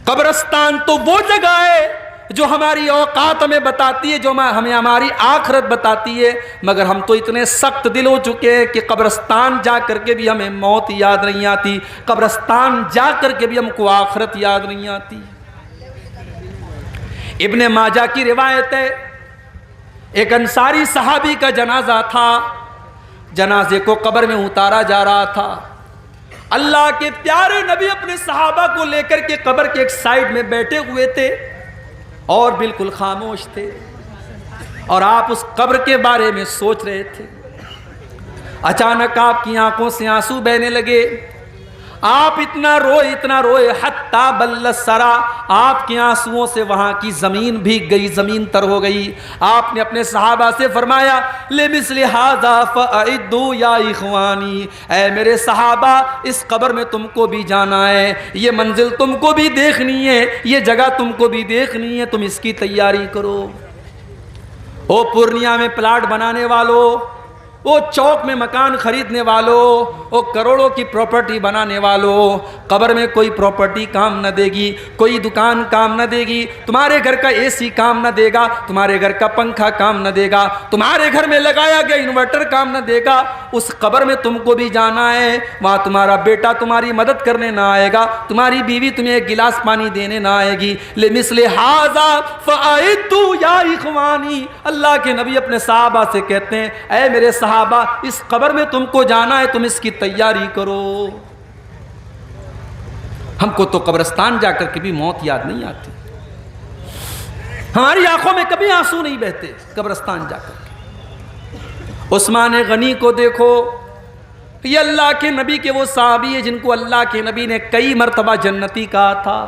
قبرستان تو وہ جگہ ہے جو ہماری اوقات ہمیں بتاتی ہے، جو ہمیں ہماری آخرت بتاتی ہے، مگر ہم تو اتنے سخت دل ہو چکے ہیں کہ قبرستان جا کر کے بھی ہمیں موت یاد نہیں آتی، قبرستان جا کر کے بھی ہم کو آخرت یاد نہیں آتی۔ ابن ماجہ کی روایت ہے، ایک انصاری صحابی کا جنازہ تھا، جنازے کو قبر میں اتارا جا رہا تھا۔ اللہ کے پیارے نبی اپنے صحابہ کو لے کر کے قبر کے ایک سائیڈ میں بیٹھے ہوئے تھے اور بالکل خاموش تھے، اور آپ اس قبر کے بارے میں سوچ رہے تھے۔ اچانک آپ کی آنکھوں سے آنسو بہنے لگے، آپ اتنا روئے حتی بل الثری، آپ کے آنسوؤں سے وہاں کی زمین بھیگ گئی، زمین تر ہو گئی۔ آپ نے اپنے صحابہ سے فرمایا لمثل ھذا فاعدوا یا اخوانی، اے میرے صحابہ اس قبر میں تم کو بھی جانا ہے، یہ منزل تم کو بھی دیکھنی ہے، یہ جگہ تم کو بھی دیکھنی ہے، تم اس کی تیاری کرو۔ او پورنیہ میں پلاٹ بنانے والوں، وہ چوک میں مکان خریدنے والوں، وہ کروڑوں کی پراپرٹی بنانے والوں، قبر میں کوئی پراپرٹی کام نہ دے گی، کوئی دکان کام نہ دے گی، تمہارے گھر کا اے سی کام نہ دے گا، تمہارے گھر کا پنکھا کام نہ دے گا، تمہارے گھر میں لگایا گیا انورٹر کام نہ دے گا۔ اس قبر میں تم کو بھی جانا ہے، وہاں تمہارا بیٹا تمہاری مدد کرنے نہ آئے گا، تمہاری بیوی تمہیں ایک گلاس پانی دینے نہ آئے گی۔ لمثل ھذا فاعدوا یا اخوانی، اللہ کے نبی اپنے صحابہ سے کہتے ہیں اے میرے صحابہ، اس قبر میں تم کو جانا ہے، تم اس کی تیاری کرو۔ ہم کو تو قبرستان جا کر کے بھی موت یاد نہیں آتی، ہماری آنکھوں میں کبھی آنسو نہیں بہتے قبرستان جا کر کے۔ عثمان غنی کو دیکھو، یہ اللہ کے نبی کے وہ صحابی ہیں جن کو اللہ کے نبی نے کئی مرتبہ جنتی کہا تھا۔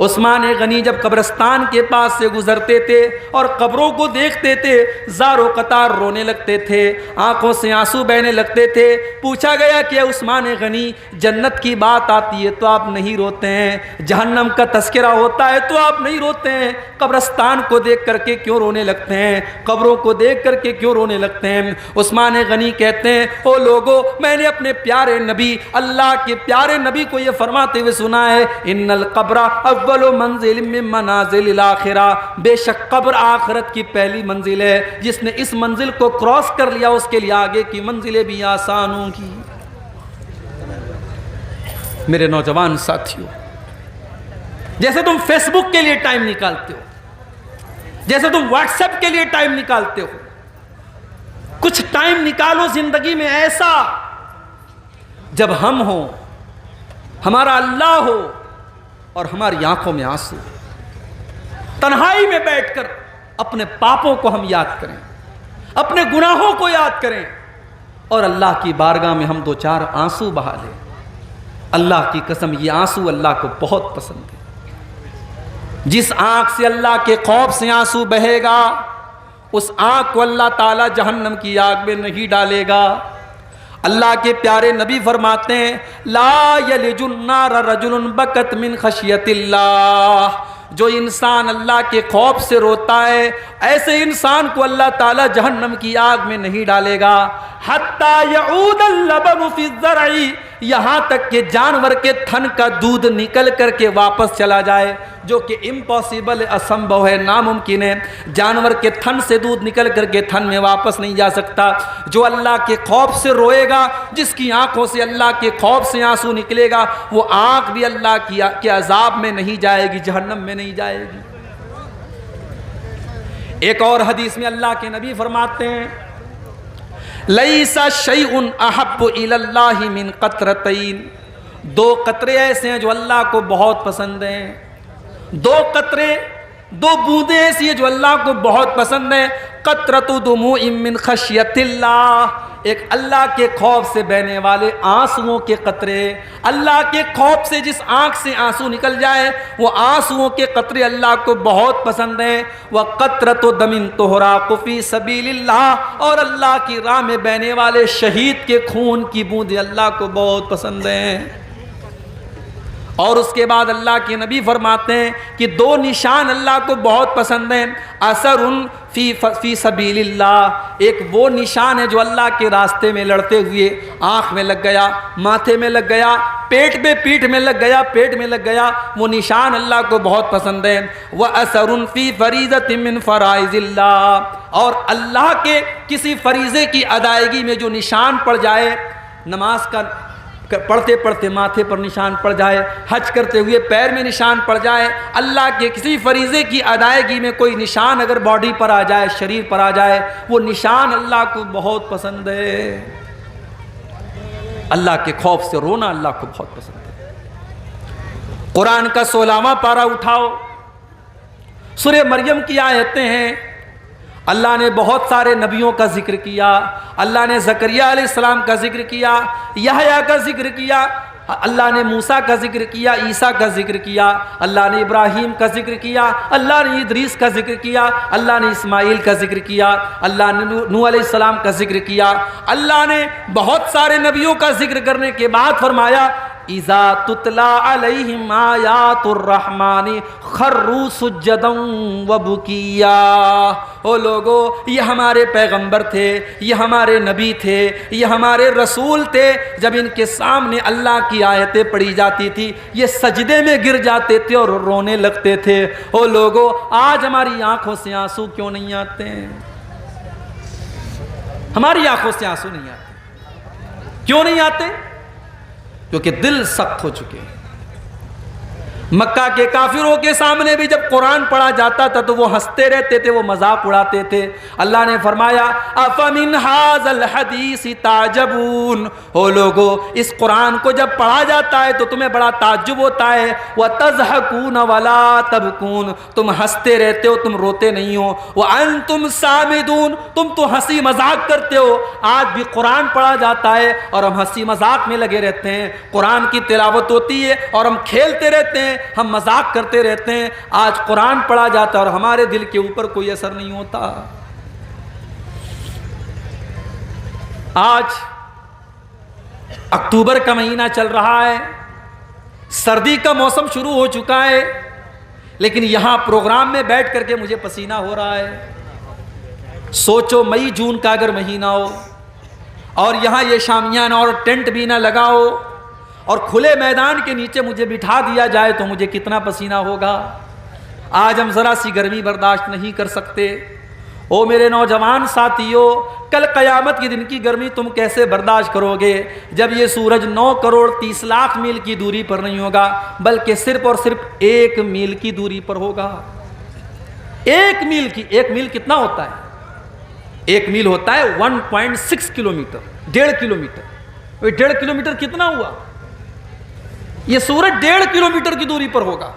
عثمان غنی جب قبرستان کے پاس سے گزرتے تھے اور قبروں کو دیکھتے تھے، زار و قطار رونے لگتے تھے، آنکھوں سے آنسو بہنے لگتے تھے۔ پوچھا گیا کہ عثمان غنی جنت کی بات آتی ہے تو آپ نہیں روتے ہیں، جہنم کا تذکرہ ہوتا ہے تو آپ نہیں روتے ہیں، قبرستان کو دیکھ کر کے کیوں رونے لگتے ہیں، قبروں کو دیکھ کر کے کیوں رونے لگتے ہیں؟ عثمان غنی کہتے ہیں او لوگو، میں نے اپنے پیارے نبی، اللہ کے پیارے نبی کو یہ فرماتے ہوئے سنا ہے ان القبر اول منزل من منازل الاخرہ، بے شک قبر آخرت کی پہلی منزل ہے، جس نے اس منزل کو کراس کر لیا اس کے لیے آگے کی منزلیں بھی آسان ہوں گی۔ میرے نوجوان ساتھیوں، جیسے تم فیس بک کے لیے ٹائم نکالتے ہو، جیسے تم واٹس ایپ کے لیے ٹائم نکالتے ہو، کچھ ٹائم نکالو زندگی میں ایسا جب ہم ہوں، ہمارا اللہ ہو اور ہماری آنکھوں میں آنسو، تنہائی میں بیٹھ کر اپنے پاپوں کو ہم یاد کریں، اپنے گناہوں کو یاد کریں اور اللہ کی بارگاہ میں ہم دو چار آنسو بہا لیں۔ اللہ کی قسم یہ آنسو اللہ کو بہت پسند ہے۔ جس آنکھ سے اللہ کے خوف سے آنسو بہے گا، اس آنکھ کو اللہ تعالیٰ جہنم کی آگ میں نہیں ڈالے گا۔ اللہ کے پیارے نبی فرماتے ہیں لا یلج النار رجل بکت من خشیت اللہ، جو انسان اللہ کے خوف سے روتا ہے ایسے انسان کو اللہ تعالیٰ جہنم کی آگ میں نہیں ڈالے گا۔ حتی یعود اللبن فی الزرع، یہاں تک کہ جانور کے تھن کا دودھ نکل کر کے واپس چلا جائے، جو کہ امپاسبل ہے، اسمبھو ہے، ناممکن ہے۔ جانور کے تھن سے دودھ نکل کر کے تھن میں واپس نہیں جا سکتا۔ جو اللہ کے خوف سے روئے گا، جس کی آنکھوں سے اللہ کے خوف سے آنسو نکلے گا، وہ آنکھ بھی اللہ کے عذاب میں نہیں جائے گی، جہنم میں نہیں جائے گی۔ ایک اور حدیث میں اللہ کے نبی فرماتے ہیں لیس شیء احب الی اللہ من قطرتین، دو قطرے ایسے ہیں جو اللہ کو بہت پسند ہیں، دو قطرے، دو بوندیں ایسی ہیں جو اللہ کو بہت پسند ہیں۔ قطرۃ دموع من خشیت اللہ، ایک اللہ کے خوف سے بہنے والے آنسوؤں کے قطرے، اللہ کے خوف سے جس آنکھ سے آنسو نکل جائے وہ آنسوؤں کے قطرے اللہ کو بہت پسند ہیں۔ وَقَطْرَةُ دَمٍ تُحْرَقُ فِي سَبِيلِ اللَّهِ، اور اللہ کی راہ میں بہنے والے شہید کے خون کی بوندیں اللہ کو بہت پسند ہیں۔ اور اس کے بعد اللہ کے نبی فرماتے ہیں کہ دو نشان اللہ کو بہت پسند ہیں، اثر فی سبیل اللہ، ایک وہ نشان ہے جو اللہ کے راستے میں لڑتے ہوئے آنکھ میں لگ گیا، ماتھے میں لگ گیا، پیٹ میں پیٹھ میں لگ گیا، پیٹ میں لگ گیا، وہ نشان اللہ کو بہت پسند ہے۔ وَأَثَرٌ فِي فَرِيضَةٍ مِّن فَرَائِضِ اللَّهِ، اور اللہ کے کسی فریضے کی ادائیگی میں جو نشان پڑ جائے، نماز کا پڑھتے پڑھتے ماتھے پر نشان پڑ جائے، حج کرتے ہوئے پیر میں نشان پڑ جائے، اللہ کے کسی فریضے کی ادائیگی میں کوئی نشان اگر باڈی پر آ جائے، شریر پر آ جائے، وہ نشان اللہ کو بہت پسند ہے۔ اللہ کے خوف سے رونا اللہ کو بہت پسند ہے۔ قرآن کا 16واں پارہ اٹھاؤ، سورہ مریم کی آیتیں ہیں۔ اللہ نے بہت سارے نبیوں کا ذکر کیا، اللہ نے زکریہ علیہ السلام کا ذکر کیا، یحییٰ کا ذکر کیا، اللہ نے موسیٰ کا ذکر کیا، عیسیٰ کا ذکر کیا، اللہ نے ابراہیم کا ذکر کیا، اللہ نے ادریس کا ذکر کیا، اللہ نے اسماعیل کا ذکر کیا، اللہ نے نوح علیہ السلام کا ذکر کیا۔ اللہ نے بہت سارے نبیوں کا ذکر کرنے کے بعد فرمایا اذا تتلا علیہم آیات الرحمن خروا سجدا وبکیا۔ او لوگو، یہ ہمارے پیغمبر تھے، یہ ہمارے نبی تھے، یہ ہمارے رسول تھے، جب ان کے سامنے اللہ کی آیتیں پڑھی جاتی تھی یہ سجدے میں گر جاتے تھے اور رونے لگتے تھے۔ او لوگو، آج ہماری آنکھوں سے آنسو کیوں نہیں آتے ہیں؟ ہماری آنکھوں سے آنسو نہیں آتے، کیوں نہیں آتے؟ کیونکہ دل سخت ہو چکے ہیں۔ مکہ کے کافروں کے سامنے بھی جب قرآن پڑھا جاتا تھا تو وہ ہنستے رہتے تھے، وہ مذاق اڑاتے تھے۔ اللہ نے فرمایا افمن ھذا الحدیث تعجبون، او لوگو، اس قرآن کو جب پڑھا جاتا ہے تو تمہیں بڑا تعجب ہوتا ہے، وتضحکون ولا تبکون، تم ہنستے رہتے ہو، تم روتے نہیں ہو، وانتم صامدون، تم تو ہنسی مذاق کرتے ہو۔ آج بھی قرآن پڑھا جاتا ہے اور ہم ہنسی مذاق میں لگے رہتے ہیں، قرآن کی تلاوت ہوتی ہے اور ہم کھیلتے رہتے ہیں، ہم مذاق کرتے رہتے ہیں۔ آج قرآن پڑھا جاتا ہے اور ہمارے دل کے اوپر کوئی اثر نہیں ہوتا۔ آج اکتوبر کا مہینہ چل رہا ہے، سردی کا موسم شروع ہو چکا ہے، لیکن یہاں پروگرام میں بیٹھ کر کے مجھے پسینہ ہو رہا ہے۔ سوچو مئی جون کا اگر مہینہ ہو اور یہاں یہ شامیانہ اور ٹینٹ بھی نہ لگا ہو اور کھلے میدان کے نیچے مجھے بٹھا دیا جائے تو مجھے کتنا پسینہ ہوگا۔ آج ہم ذرا سی گرمی برداشت نہیں کر سکتے۔ او میرے نوجوان ساتھیوں، کل قیامت کے دن کی گرمی تم کیسے برداشت کرو گے جب یہ سورج 9 کروڑ 30 لاکھ میل کی دوری پر نہیں ہوگا بلکہ صرف اور صرف 1 میل کی دوری پر ہوگا۔ 1 میل کی، 1 میل کتنا ہوتا ہے؟ 1 میل ہوتا ہے 1.6 کلومیٹر، 1.5 کلومیٹر۔ 1.5 کلومیٹر کتنا ہوا؟ یہ سورج 1.5 کلومیٹر کی دوری پر ہوگا۔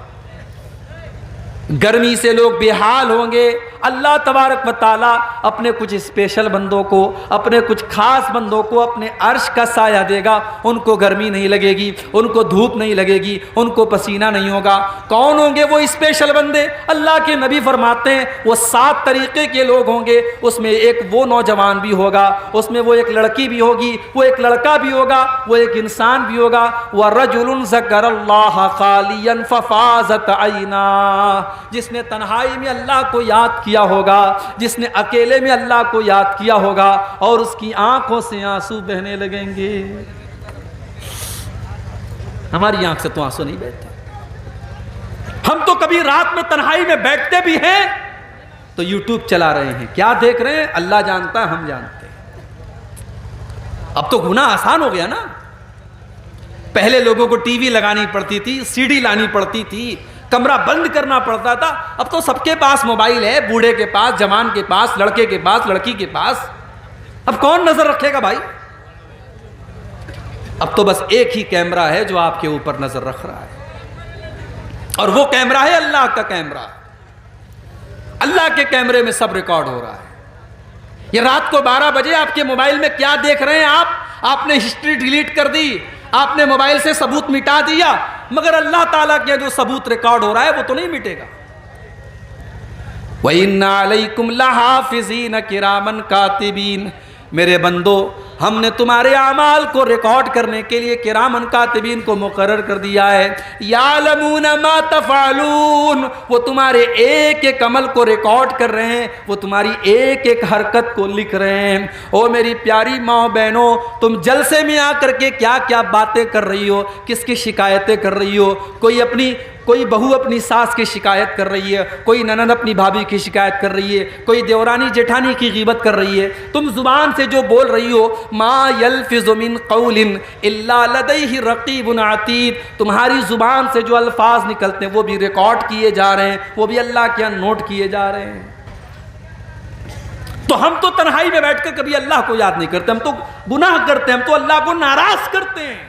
گرمی سے لوگ بے حال ہوں گے۔ اللہ تبارک و تعالیٰ اپنے کچھ اسپیشل بندوں کو، اپنے کچھ خاص بندوں کو اپنے عرش کا سایہ دے گا، ان کو گرمی نہیں لگے گی، ان کو دھوپ نہیں لگے گی، ان کو پسینہ نہیں ہوگا۔ کون ہوں گے وہ اسپیشل بندے؟ اللہ کے نبی فرماتے ہیں وہ 7 طریقے کے لوگ ہوں گے، اس میں ایک وہ نوجوان بھی ہوگا، اس میں وہ ایک لڑکی بھی ہوگی، وہ ایک لڑکا بھی ہوگا، وہ ایک انسان بھی ہوگا۔ وَرَجُلٌ ذَكَرَ اللَّهَ خَالِيًا فَفَاضَتْ عَيْنَاهُ، جس نے تنہائی میں اللہ کو یاد کیا ہوگا، جس نے اکیلے میں اللہ کو یاد کیا ہوگا اور اس کی آنکھوں سے آنسو بہنے لگیں گے۔ ہماری آنکھ سے تو آنسو نہیں بہتے۔ ہم تو کبھی رات میں تنہائی میں بیٹھتے بھی ہیں تو یوٹیوب چلا رہے ہیں، کیا دیکھ رہے ہیں اللہ جانتا ہے، ہم جانتے ہیں۔ اب تو گناہ آسان ہو گیا نا۔ پہلے لوگوں کو ٹی وی لگانی پڑتی تھی، سی ڈی لانی پڑتی تھی، کمرہ بند کرنا پڑتا تھا۔ اب تو سب کے پاس موبائل ہے، بوڑھے کے پاس، جوان کے پاس، لڑکے کے پاس، لڑکی کے پاس۔ اب کون نظر رکھے گا بھائی؟ اب تو بس ایک ہی کیمرہ ہے جو آپ کے اوپر نظر رکھ رہا ہے، اور وہ کیمرہ ہے اللہ کا کیمرہ۔ اللہ کے کیمرے میں سب ریکارڈ ہو رہا ہے۔ یہ رات کو 12 بجے آپ کے موبائل میں کیا دیکھ رہے ہیں آپ نے ہسٹری ڈیلیٹ کر دی، آپ نے موبائل سے ثبوت مٹا دیا، مگر اللہ تعالیٰ کے جو ثبوت ریکارڈ ہو رہا ہے وہ تو نہیں مٹے گا۔ وَإِنَّ عَلَيْكُمْ لَحَافِظِينَ كِرَامًا كَاتِبِينَ، میرے بندو ہم نے تمہارے اعمال کو ریکارڈ کرنے کے لیے کرامن کاتبین کو مقرر کر دیا ہے۔ یعلمون ما تفعلون، وہ تمہارے ایک ایک عمل کو ریکارڈ کر رہے ہیں، وہ تمہاری ایک ایک حرکت کو لکھ رہے ہیں۔ او میری پیاری ماں بہنوں، تم جلسے میں آ کر کے کیا کیا باتیں کر رہی ہو، کس کی شکایتیں کر رہی ہو؟ کوئی بہو اپنی ساس کی شکایت کر رہی ہے، کوئی ننند اپنی بھابھی کی شکایت کر رہی ہے، کوئی دیورانی جیٹھانی کی غیبت کر رہی ہے۔ تم زبان سے جو بول رہی ہو، ما یلفظ من قول الا لدیہ رقیب عتید، تمہاری زبان سے جو الفاظ نکلتے ہیں وہ بھی ریکارڈ کیے جا رہے ہیں، وہ بھی اللہ کے یہاں نوٹ کیے جا رہے ہیں۔ تو ہم تو تنہائی میں بیٹھ کر کبھی اللہ کو یاد نہیں کرتے، ہم تو گناہ کرتے ہیں، ہم تو اللہ کو ناراض کرتے ہیں۔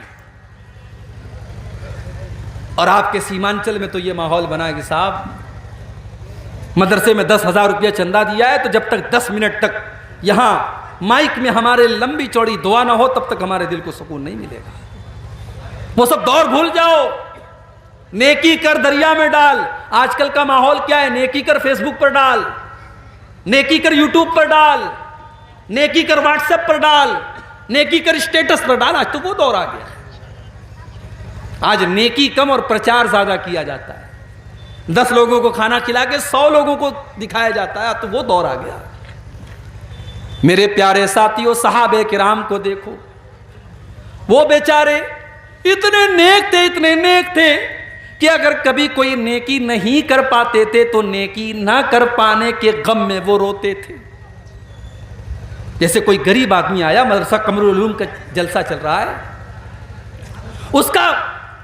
اور آپ کے سیمانچل میں تو یہ ماحول بنا ہے کہ صاحب مدرسے میں 10,000 روپیہ چندہ دیا ہے، تو جب تک 10 منٹ تک یہاں مائک میں ہمارے لمبی چوڑی دعا نہ ہو تب تک ہمارے دل کو سکون نہیں ملے گا۔ وہ سب دور بھول جاؤ، نیکی کر دریا میں ڈال۔ آج کل کا ماحول کیا ہے؟ نیکی کر فیس بک پر ڈال، نیکی کر یوٹیوب پر ڈال، نیکی کر واٹس ایپ پر ڈال، نیکی کر اسٹیٹس پر ڈال۔ آج تو وہ دور آ گیا ہے، آج نیکی کم اور پرچار زیادہ کیا جاتا ہے۔ 10 لوگوں کو کھانا کھلا کے 100 لوگوں کو دکھایا جاتا ہے، تو وہ دور آ گیا۔ میرے پیارے ساتھیوں، صحابہ کرام کو دیکھو، وہ بیچارے اتنے نیک تھے کہ اگر کبھی کوئی نیکی نہیں کر پاتے تھے تو نیکی نہ کر پانے کے غم میں وہ روتے تھے۔ جیسے کوئی غریب آدمی آیا، مدرسہ قمر العلوم کا جلسہ چل رہا ہے،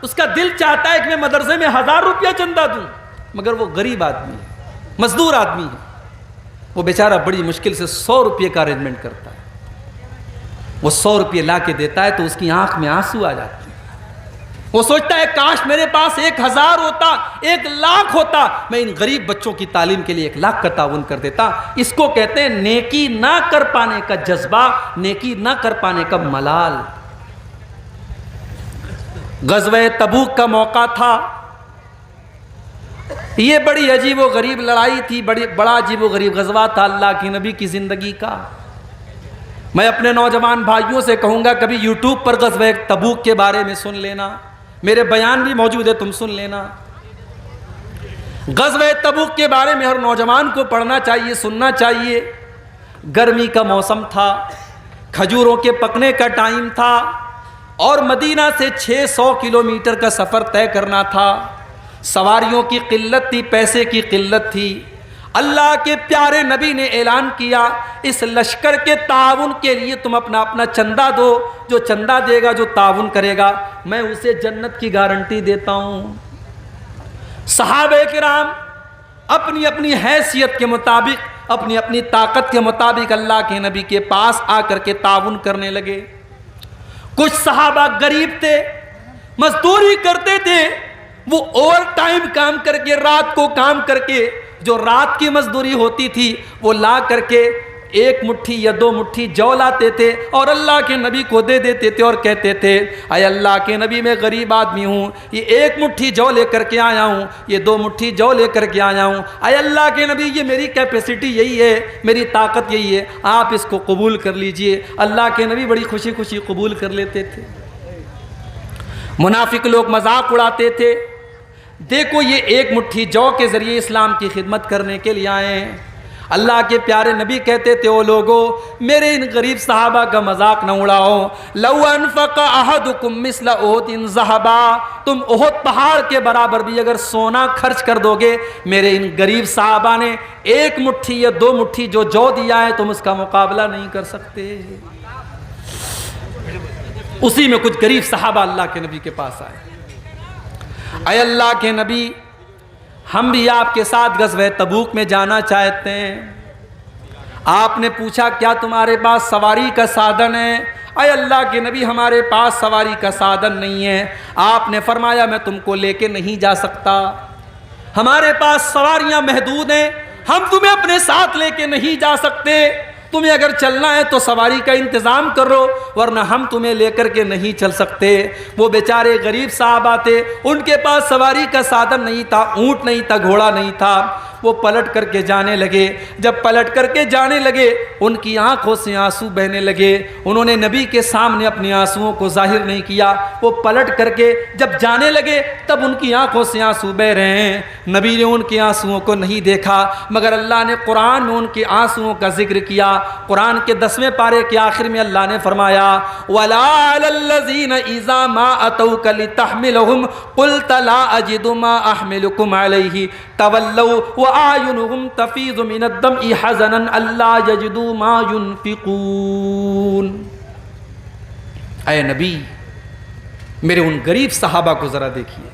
اس کا دل چاہتا ہے کہ میں مدرسے میں 1000 روپیہ چندہ دوں، مگر وہ غریب آدمی ہے، مزدور آدمی ہے، وہ بیچارہ بڑی مشکل سے 100 روپے کا ارینجمنٹ کرتا ہے۔ وہ 100 روپے لا کے دیتا ہے تو اس کی آنکھ میں آنسو آ جاتے ہیں۔ وہ سوچتا ہے کاش میرے پاس 1000 ہوتا، 1,00,000 ہوتا، میں ان غریب بچوں کی تعلیم کے لیے 1,00,000 کا تعاون کر دیتا۔ اس کو کہتے ہیں نیکی نہ کر پانے کا جذبہ، نیکی نہ کر پانے کا ملال۔ غزوہ تبوک کا موقع تھا، یہ بڑی عجیب و غریب لڑائی تھی، بڑا عجیب و غریب غزوہ تھا اللہ کی نبی کی زندگی کا۔ میں اپنے نوجوان بھائیوں سے کہوں گا کبھی یوٹیوب پر غزوہ تبوک کے بارے میں سن لینا، میرے بیان بھی موجود ہے، تم سن لینا۔ غزوہ تبوک کے بارے میں ہر نوجوان کو پڑھنا چاہیے، سننا چاہیے۔ گرمی کا موسم تھا، کھجوروں کے پکنے کا ٹائم تھا، اور مدینہ سے 600 کلومیٹر کا سفر طے کرنا تھا۔ سواریوں کی قلت تھی، پیسے کی قلت تھی۔ اللہ کے پیارے نبی نے اعلان کیا، اس لشکر کے تعاون کے لیے تم اپنا چندہ دو، جو چندہ دے گا، جو تعاون کرے گا، میں اسے جنت کی گارنٹی دیتا ہوں۔ صحابہ کرام اپنی اپنی حیثیت کے مطابق، اپنی اپنی طاقت کے مطابق اللہ کے نبی کے پاس آ کر کے تعاون کرنے لگے۔ کچھ صحابہ غریب تھے، مزدوری کرتے تھے، وہ اوور ٹائم کام کر کے، رات کو کام کر کے جو رات کی مزدوری ہوتی تھی وہ لا کر کے 1 مٹھی یا 2 مٹھی جو لاتے تھے اور اللہ کے نبی کو دے دیتے تھے اور کہتے تھے اے اللہ کے نبی میں غریب آدمی ہوں، یہ 1 مٹھی جو لے کر کے آیا ہوں، یہ 2 مٹھی جو لے کر کے آیا ہوں، اے اللہ کے نبی یہ میری کیپیسٹی یہی ہے، میری طاقت یہی ہے، آپ اس کو قبول کر لیجئے۔ اللہ کے نبی بڑی خوشی خوشی قبول کر لیتے تھے۔ منافق لوگ مذاق اڑاتے تھے، دیکھو یہ 1 مٹھی جو کے ذریعے اسلام کی خدمت کرنے کے لیے آئے ہیں۔ اللہ کے پیارے نبی کہتے تھے او لوگو میرے ان غریب صحابہ کا مذاق نہ اڑاؤ، لو انفق احدکم مثل احد ذہبا، تم احد پہاڑ کے برابر بھی اگر سونا خرچ کر دو گے، میرے ان غریب صحابہ نے 1 مٹھی یا 2 مٹھی جو دیا ہے تم اس کا مقابلہ نہیں کر سکتے۔ اسی میں کچھ غریب صحابہ اللہ کے نبی کے پاس آئے، اے اللہ کے نبی ہم بھی آپ کے ساتھ غزوہ تبوک میں جانا چاہتے ہیں۔ آپ نے پوچھا کیا تمہارے پاس سواری کا سادن ہے؟ اے اللہ کے نبی ہمارے پاس سواری کا سادن نہیں ہے۔ آپ نے فرمایا میں تم کو لے کے نہیں جا سکتا، ہمارے پاس سواریاں محدود ہیں، ہم تمہیں اپنے ساتھ لے کے نہیں جا سکتے۔ تمہیں اگر چلنا ہے تو سواری کا انتظام کرو ورنہ ہم تمہیں لے کر کے نہیں چل سکتے۔ وہ بیچارے غریب صحابہ تھے، ان کے پاس سواری کا سادن نہیں تھا، اونٹ نہیں تھا، گھوڑا نہیں تھا، وہ پلٹ کر کے جانے لگے۔ جب پلٹ کر کے جانے لگے ان کی آنکھوں سے آنسو بہنے لگے۔ انہوں نے نبی کے سامنے اپنے آنسوؤں کو ظاہر نہیں کیا، وہ پلٹ کر کے جب جانے لگے تب ان کی آنکھوں سے آنسو بہ رہے ہیں۔ نبی نے ان کے آنسوؤں کو نہیں دیکھا، مگر اللہ نے قرآن میں ان کے آنسوؤں کا ذکر کیا۔ قرآن کے 10ویں پارے کے آخر میں اللہ نے فرمایا وَلَا عَلَى الَّذِينَ إِذَا مَا أَتَوْكَ لِتَحْمِلَهُمْ قُلْتَ لَا أَجِدُ مَا أَحْمِلُكُمْ عَلَيْهِ تَوَلَّوْا وَأَعْيُنُهُمْ تَفِيضُ مِنَ الدَّمْعِ حَزَنًا أَلَّا يَجِدُوا مَا يُنْفِقُونَ۔ اے نبی میرے ان غریب صحابہ کو ذرا دیکھیے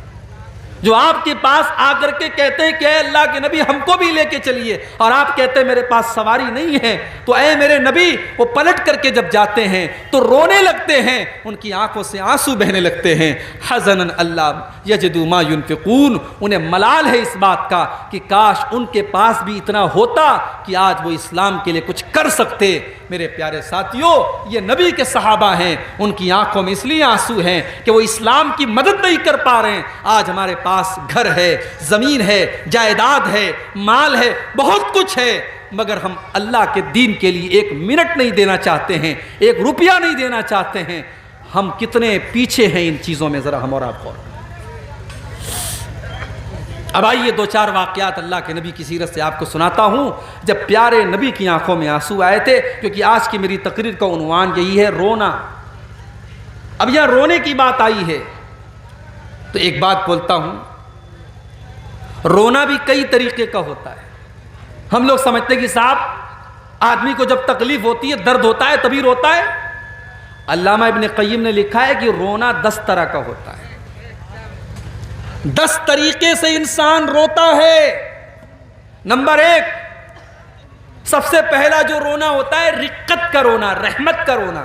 جو آپ کے پاس آ کر کے کہتے ہیں کہ اے اللہ کے نبی ہم کو بھی لے کے چلیے، اور آپ کہتے ہیں میرے پاس سواری نہیں ہے۔ تو اے میرے نبی وہ پلٹ کر کے جب جاتے ہیں تو رونے لگتے ہیں، ان کی آنکھوں سے آنسو بہنے لگتے ہیں۔ حزناً اللہ یجدوا ما ينفقون، انہیں ملال ہے اس بات کا کہ کاش ان کے پاس بھی اتنا ہوتا کہ آج وہ اسلام کے لیے کچھ کر سکتے۔ میرے پیارے ساتھیوں، یہ نبی کے صحابہ ہیں، ان کی آنکھوں میں اس لیے آنسو ہیں کہ وہ اسلام کی مدد نہیں کر پا رہے ہیں۔ آج ہمارے پاس گھر ہے، زمین ہے، جائیداد ہے، مال ہے، بہت کچھ ہے، مگر ہم اللہ کے دین کے لیے 1 منٹ نہیں دینا چاہتے ہیں، 1 روپیہ نہیں دینا چاہتے ہیں۔ ہم کتنے پیچھے ہیں ان چیزوں میں، ذرا ہم اور آپ غور۔ اب آئیے 2-4 واقعات اللہ کے نبی کی سیرت سے آپ کو سناتا ہوں جب پیارے نبی کی آنکھوں میں آنسو آئے تھے، کیونکہ آج کی میری تقریر کا عنوان یہی ہے، رونا۔ اب یہاں رونے کی بات آئی ہے تو ایک بات بولتا ہوں، رونا بھی کئی طریقے کا ہوتا ہے۔ ہم لوگ سمجھتے ہیں کہ صاحب آدمی کو جب تکلیف ہوتی ہے، درد ہوتا ہے تبھی روتا ہے۔ علامہ ابن قیم نے لکھا ہے کہ رونا 10 طرح کا ہوتا ہے، 10 طریقے سے انسان روتا ہے۔ نمبر 1، سب سے پہلا جو رونا ہوتا ہے رقت کا رونا، رحمت کا رونا۔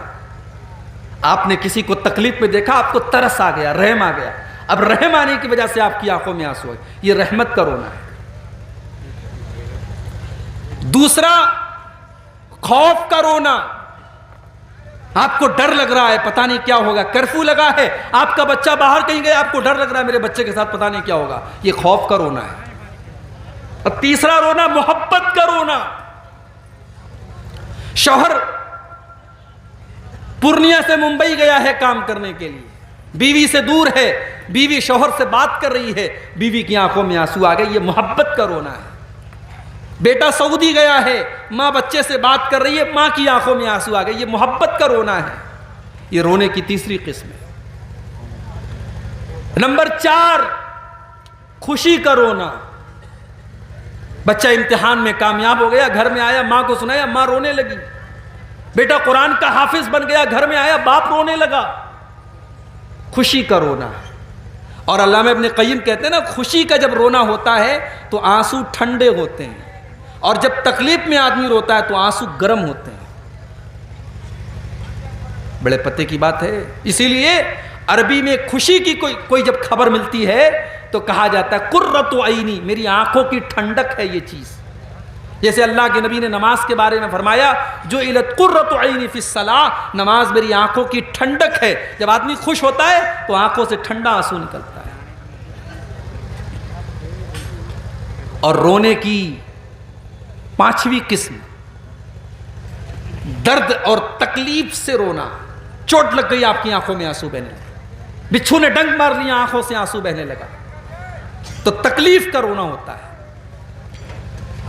آپ نے کسی کو تکلیف میں دیکھا، آپ کو ترس آ گیا، رحم آ گیا، اب رحم آنے کی وجہ سے آپ کی آنکھوں میں آنسو ہے، یہ رحمت کا رونا ہے۔ دوسرا، خوف کا رونا، آپ کو ڈر لگ رہا ہے، پتہ نہیں کیا ہوگا، کرفیو لگا ہے، آپ کا بچہ باہر کہیں گیا، آپ کو ڈر لگ رہا ہے میرے بچے کے ساتھ پتہ نہیں کیا ہوگا، یہ خوف کا رونا ہے۔ اور تیسرا رونا محبت کا رونا۔ شوہر پورنیہ سے ممبئی گیا ہے کام کرنے کے لیے، بیوی سے دور ہے، بیوی شوہر سے بات کر رہی ہے، بیوی کی آنکھوں میں آنسو آ گئے، یہ محبت کا رونا ہے۔ بیٹا سعودی گیا ہے، ماں بچے سے بات کر رہی ہے، ماں کی آنکھوں میں آنسو آ گئے، یہ محبت کا رونا ہے۔ یہ رونے کی تیسری قسم ہے۔ نمبر 4، خوشی کا رونا۔ بچہ امتحان میں کامیاب ہو گیا، گھر میں آیا، ماں کو سنایا، ماں رونے لگی۔ بیٹا قرآن کا حافظ بن گیا، گھر میں آیا، باپ رونے لگا، خوشی کا رونا۔ اور علامہ ابن قیم کہتے ہیں نا، خوشی کا جب رونا ہوتا ہے تو آنسو ٹھنڈے ہوتے ہیں، اور جب تکلیف میں آدمی روتا ہے تو آنسو گرم ہوتے ہیں۔ بڑے پتے کی بات ہے۔ اسی لیے عربی میں خوشی کی کوئی جب خبر ملتی ہے تو کہا جاتا ہے قرۃ عینی، میری آنکھوں کی ٹھنڈک ہے یہ چیز۔ جیسے اللہ کے نبی نے نماز کے بارے میں فرمایا، جو الت قرۃ عینی فی الصلاۃ، نماز میری آنکھوں کی ٹھنڈک ہے۔ جب آدمی خوش ہوتا ہے تو آنکھوں سے ٹھنڈا آنسو نکلتا ہے۔ اور رونے کی 5ویں قسم، درد اور تکلیف سے رونا۔ چوٹ لگ گئی، آپ کی آنکھوں میں آنسو بہنے لگا، بچھو نے ڈنک مار لیا، آنکھوں سے آنسو بہنے لگا، تو تکلیف کا رونا ہوتا ہے۔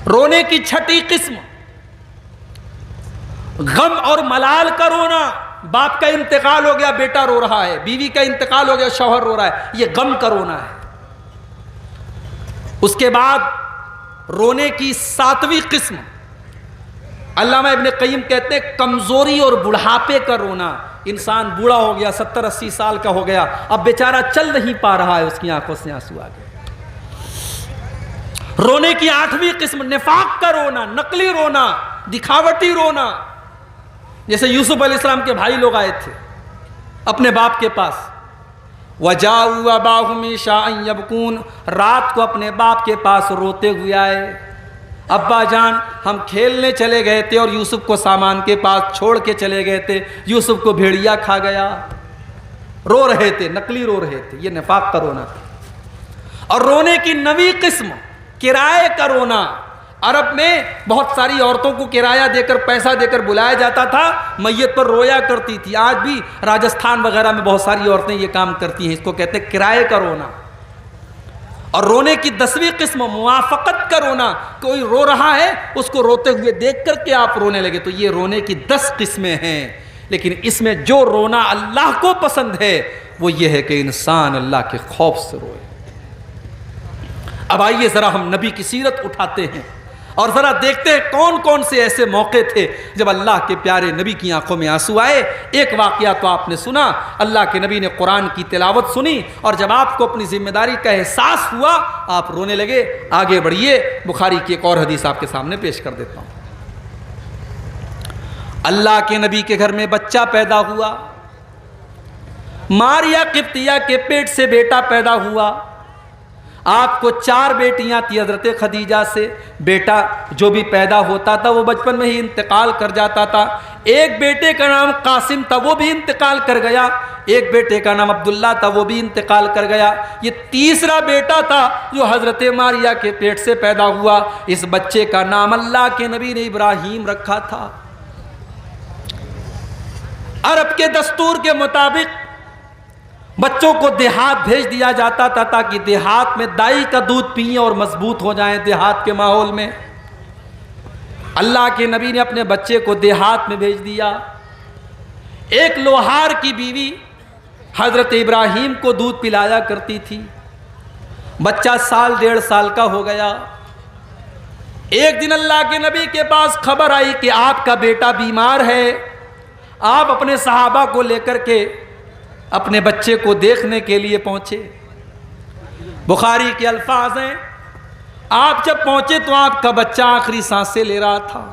رونے کی 6ٹھی قسم، غم اور ملال کا رونا۔ باپ کا انتقال ہو گیا، بیٹا رو رہا ہے، بیوی کا انتقال ہو گیا، شوہر رو رہا ہے، یہ غم کا رونا ہے۔ اس کے بعد رونے کی 7ویں قسم، علامہ ابن قیم کہتے ہیں کمزوری اور بڑھاپے کا رونا۔ انسان بوڑھا ہو گیا، 70-80 سال کا ہو گیا، اب بیچارہ چل نہیں پا رہا ہے، اس کی آنکھوں سے آنسو آ گئے۔ رونے کی 8ویں قسم، نفاق کا رونا، نقلی رونا، دکھاوٹی رونا۔ جیسے یوسف علیہ السلام کے بھائی لوگ آئے تھے اپنے باپ کے پاس، وَجَاءُوا أَبَاهُمْ عِشَاءً يَبْكُونَ، رات کو اپنے باپ کے پاس روتے ہوئے آئے۔ ابا جان ہم کھیلنے چلے گئے تھے اور یوسف کو سامان کے پاس چھوڑ کے چلے گئے تھے، یوسف کو بھیڑیا کھا گیا۔ رو رہے تھے، نقلی رو رہے تھے، یہ نفاق کا رونا تھا۔ اور رونے کی نویں قسم کرائے کا رونا۔ عرب میں بہت ساری عورتوں کو کرایہ دے کر، پیسہ دے کر بلایا جاتا تھا، میت پر رویا کرتی تھی۔ آج بھی راجستھان وغیرہ میں بہت ساری عورتیں یہ کام کرتی ہیں، اس کو کہتے ہیں کرائے کا رونا۔ اور رونے کی 10ویں قسم موافقت کا رونا، کوئی رو رہا ہے اس کو روتے ہوئے دیکھ کر کے آپ رونے لگے، تو یہ رونے کی 10 قسمیں ہیں۔ لیکن اس میں جو رونا اللہ کو پسند ہے وہ یہ ہے کہ انسان اللہ کے خوف سے روئے۔ اب آئیے ذرا ہم نبی کی سیرت اٹھاتے ہیں اور ذرا دیکھتے ہیں کون کون سے ایسے موقع تھے جب اللہ کے پیارے نبی کی آنکھوں میں آنسو آئے۔ ایک واقعہ تو آپ نے سنا، اللہ کے نبی نے قرآن کی تلاوت سنی اور جب آپ کو اپنی ذمہ داری کا احساس ہوا آپ رونے لگے۔ آگے بڑھیے، بخاری کی ایک اور حدیث آپ کے سامنے پیش کر دیتا ہوں۔ اللہ کے نبی کے گھر میں بچہ پیدا ہوا، ماریا قبطیہ کے پیٹ سے بیٹا پیدا ہوا۔ آپ کو 4 بیٹیاں تھی حضرت خدیجہ سے، بیٹا جو بھی پیدا ہوتا تھا وہ بچپن میں ہی انتقال کر جاتا تھا۔ ایک بیٹے کا نام قاسم تھا، وہ بھی انتقال کر گیا۔ ایک بیٹے کا نام عبداللہ تھا، وہ بھی انتقال کر گیا۔ یہ تیسرا بیٹا تھا جو حضرت ماریا کے پیٹ سے پیدا ہوا۔ اس بچے کا نام اللہ کے نبی نے ابراہیم رکھا تھا۔ عرب کے دستور کے مطابق بچوں کو دیہات بھیج دیا جاتا تھا تاکہ دیہات میں دائی کا دودھ پئیں اور مضبوط ہو جائیں دیہات کے ماحول میں۔ اللہ کے نبی نے اپنے بچے کو دیہات میں بھیج دیا۔ ایک لوہار کی بیوی حضرت ابراہیم کو دودھ پلایا کرتی تھی۔ بچہ 1 1.5 سال کا ہو گیا۔ ایک دن اللہ کے نبی کے پاس خبر آئی کہ آپ کا بیٹا بیمار ہے۔ آپ اپنے صحابہ کو لے کر کے اپنے بچے کو دیکھنے کے لیے پہنچے۔ بخاری کے الفاظ ہیں، آپ جب پہنچے تو آپ کا بچہ آخری سانسیں لے رہا تھا۔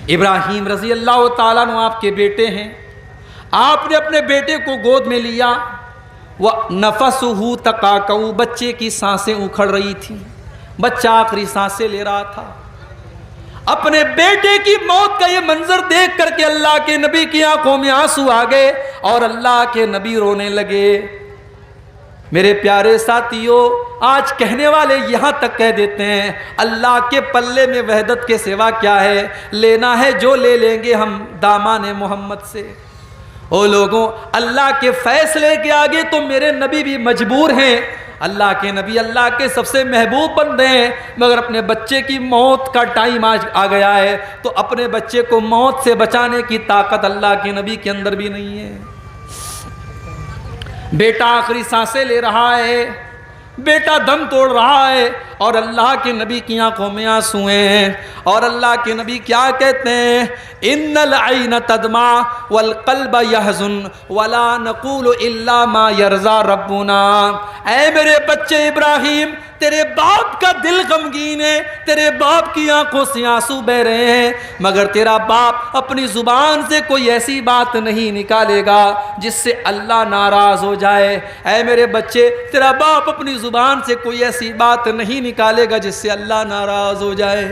ابراہیم رضی اللہ تعالیٰ عنہ آپ کے بیٹے ہیں۔ آپ نے اپنے بیٹے کو گود میں لیا، وَنَفَسُهُ تَقَاقَعُ، بچے کی سانسیں اکھڑ رہی تھیں، بچہ آخری سانسیں لے رہا تھا۔ اپنے بیٹے کی موت کا یہ منظر دیکھ کر کے اللہ کے نبی کی آنکھوں میں آنسو آ گئے اور اللہ کے نبی رونے لگے۔ میرے پیارے ساتھیو، آج کہنے والے یہاں تک کہہ دیتے ہیں اللہ کے پلے میں وحدت کے سوا کیا ہے، لینا ہے جو لے لیں گے ہم دامان محمد سے۔ او لوگوں، اللہ کے فیصلے کے آگے تو میرے نبی بھی مجبور ہیں۔ اللہ کے نبی اللہ کے سب سے محبوب بندے ہیں، مگر اپنے بچے کی موت کا ٹائم آج آ گیا ہے تو اپنے بچے کو موت سے بچانے کی طاقت اللہ کے نبی کے اندر بھی نہیں ہے۔ بیٹا آخری سانسیں لے رہا ہے، بیٹا دم توڑ رہا ہے اور اللہ کے نبی کی آنکھوں میں آنسو ہیں۔ اور اللہ کے نبی کیا کہتے ہیں؟ ان العین تدمع والقلب یحزن ولا نقول الا ما یرضی ربنا۔ اے میرے بچے ابراہیم، تیرے باپ کا دل غمگین ہے، تیرے باپ کی آنکھوں سے آنسو بہ رہے ہیں، مگر تیرا باپ اپنی زبان سے کوئی ایسی بات نہیں نکالے گا جس سے اللہ ناراض ہو جائے۔ اے میرے بچے، تیرا باپ اپنی زبان سے کوئی ایسی بات نہیں نکالے گا جس سے اللہ ناراض ہو جائے۔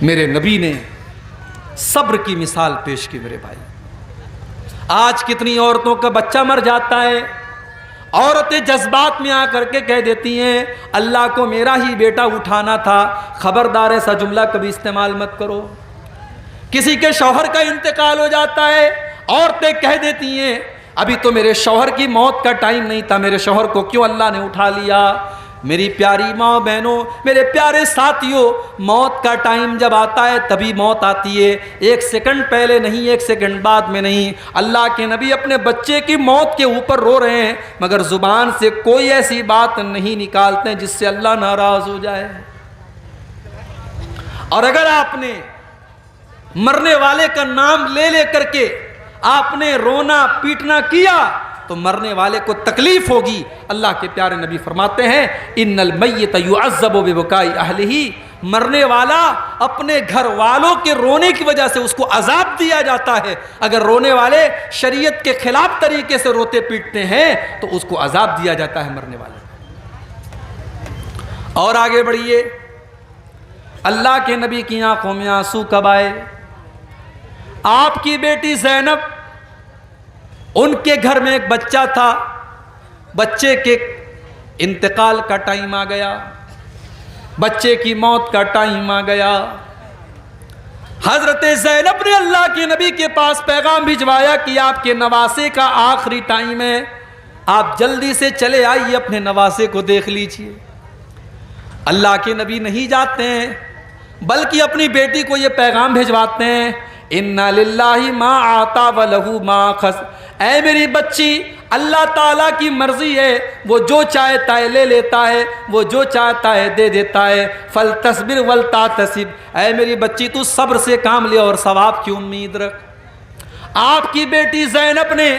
میرے نبی نے صبر کی مثال پیش کی۔ میرے بھائی، آج کتنی عورتوں کا بچہ مر جاتا ہے، عورتیں جذبات میں آ کر کے کہہ دیتی ہیں اللہ کو میرا ہی بیٹا اٹھانا تھا۔ خبردار ایسا جملہ کبھی استعمال مت کرو۔ کسی کے شوہر کا انتقال ہو جاتا ہے، عورتیں کہہ دیتی ہیں ابھی تو میرے شوہر کی موت کا ٹائم نہیں تھا، میرے شوہر کو کیوں اللہ نے اٹھا لیا۔ میری پیاری ماں بہنوں، میرے پیارے ساتھیوں، موت کا ٹائم جب آتا ہے تبھی موت آتی ہے، 1 سیکنڈ پہلے نہیں، 1 سیکنڈ بعد میں نہیں۔ اللہ کے نبی اپنے بچے کی موت کے اوپر رو رہے ہیں مگر زبان سے کوئی ایسی بات نہیں نکالتے جس سے اللہ ناراض ہو جائے۔ اور اگر آپ نے مرنے والے کا نام لے لے کر کے آپ نے رونا پیٹنا کیا تو مرنے والے کو تکلیف ہوگی۔ اللہ کے پیارے نبی فرماتے ہیں ان المیت یعذب ببکاء اہلہ، مرنے والا اپنے گھر والوں کے رونے کی وجہ سے اس کو عذاب دیا جاتا ہے۔ اگر رونے والے شریعت کے خلاف طریقے سے روتے پیٹتے ہیں تو اس کو عذاب دیا جاتا ہے مرنے والے۔ اور آگے بڑھیے، اللہ کے نبی کی آنکھوں میں آنسو کب آئے؟ آپ کی بیٹی زینب، ان کے گھر میں ایک بچہ تھا، بچے کے انتقال کا ٹائم آ گیا، بچے کی موت کا ٹائم آ گیا۔ حضرت زینب نے اللہ کے نبی کے پاس پیغام بھجوایا کہ آپ کے نواسے کا آخری ٹائم ہے، آپ جلدی سے چلے آئیے، اپنے نواسے کو دیکھ لیجئے۔ اللہ کے نبی نہیں جاتے ہیں، بلکہ اپنی بیٹی کو یہ پیغام بھجواتے ہیں، اِنَّا لِلَّهِ مَا آتَا وَلَهُ مَا خَسْ، اے میری بچی، اللہ تعالیٰ کی مرضی ہے، وہ جو چاہتا ہے لے لیتا ہے، وہ جو چاہتا ہے دے دیتا ہے، فَلْتَصْبِرْ وَلْتَعْتَصِبْ، اے میری بچی تو صبر سے کام لے اور ثواب کی امید رکھ۔ آپ کی بیٹی زینب نے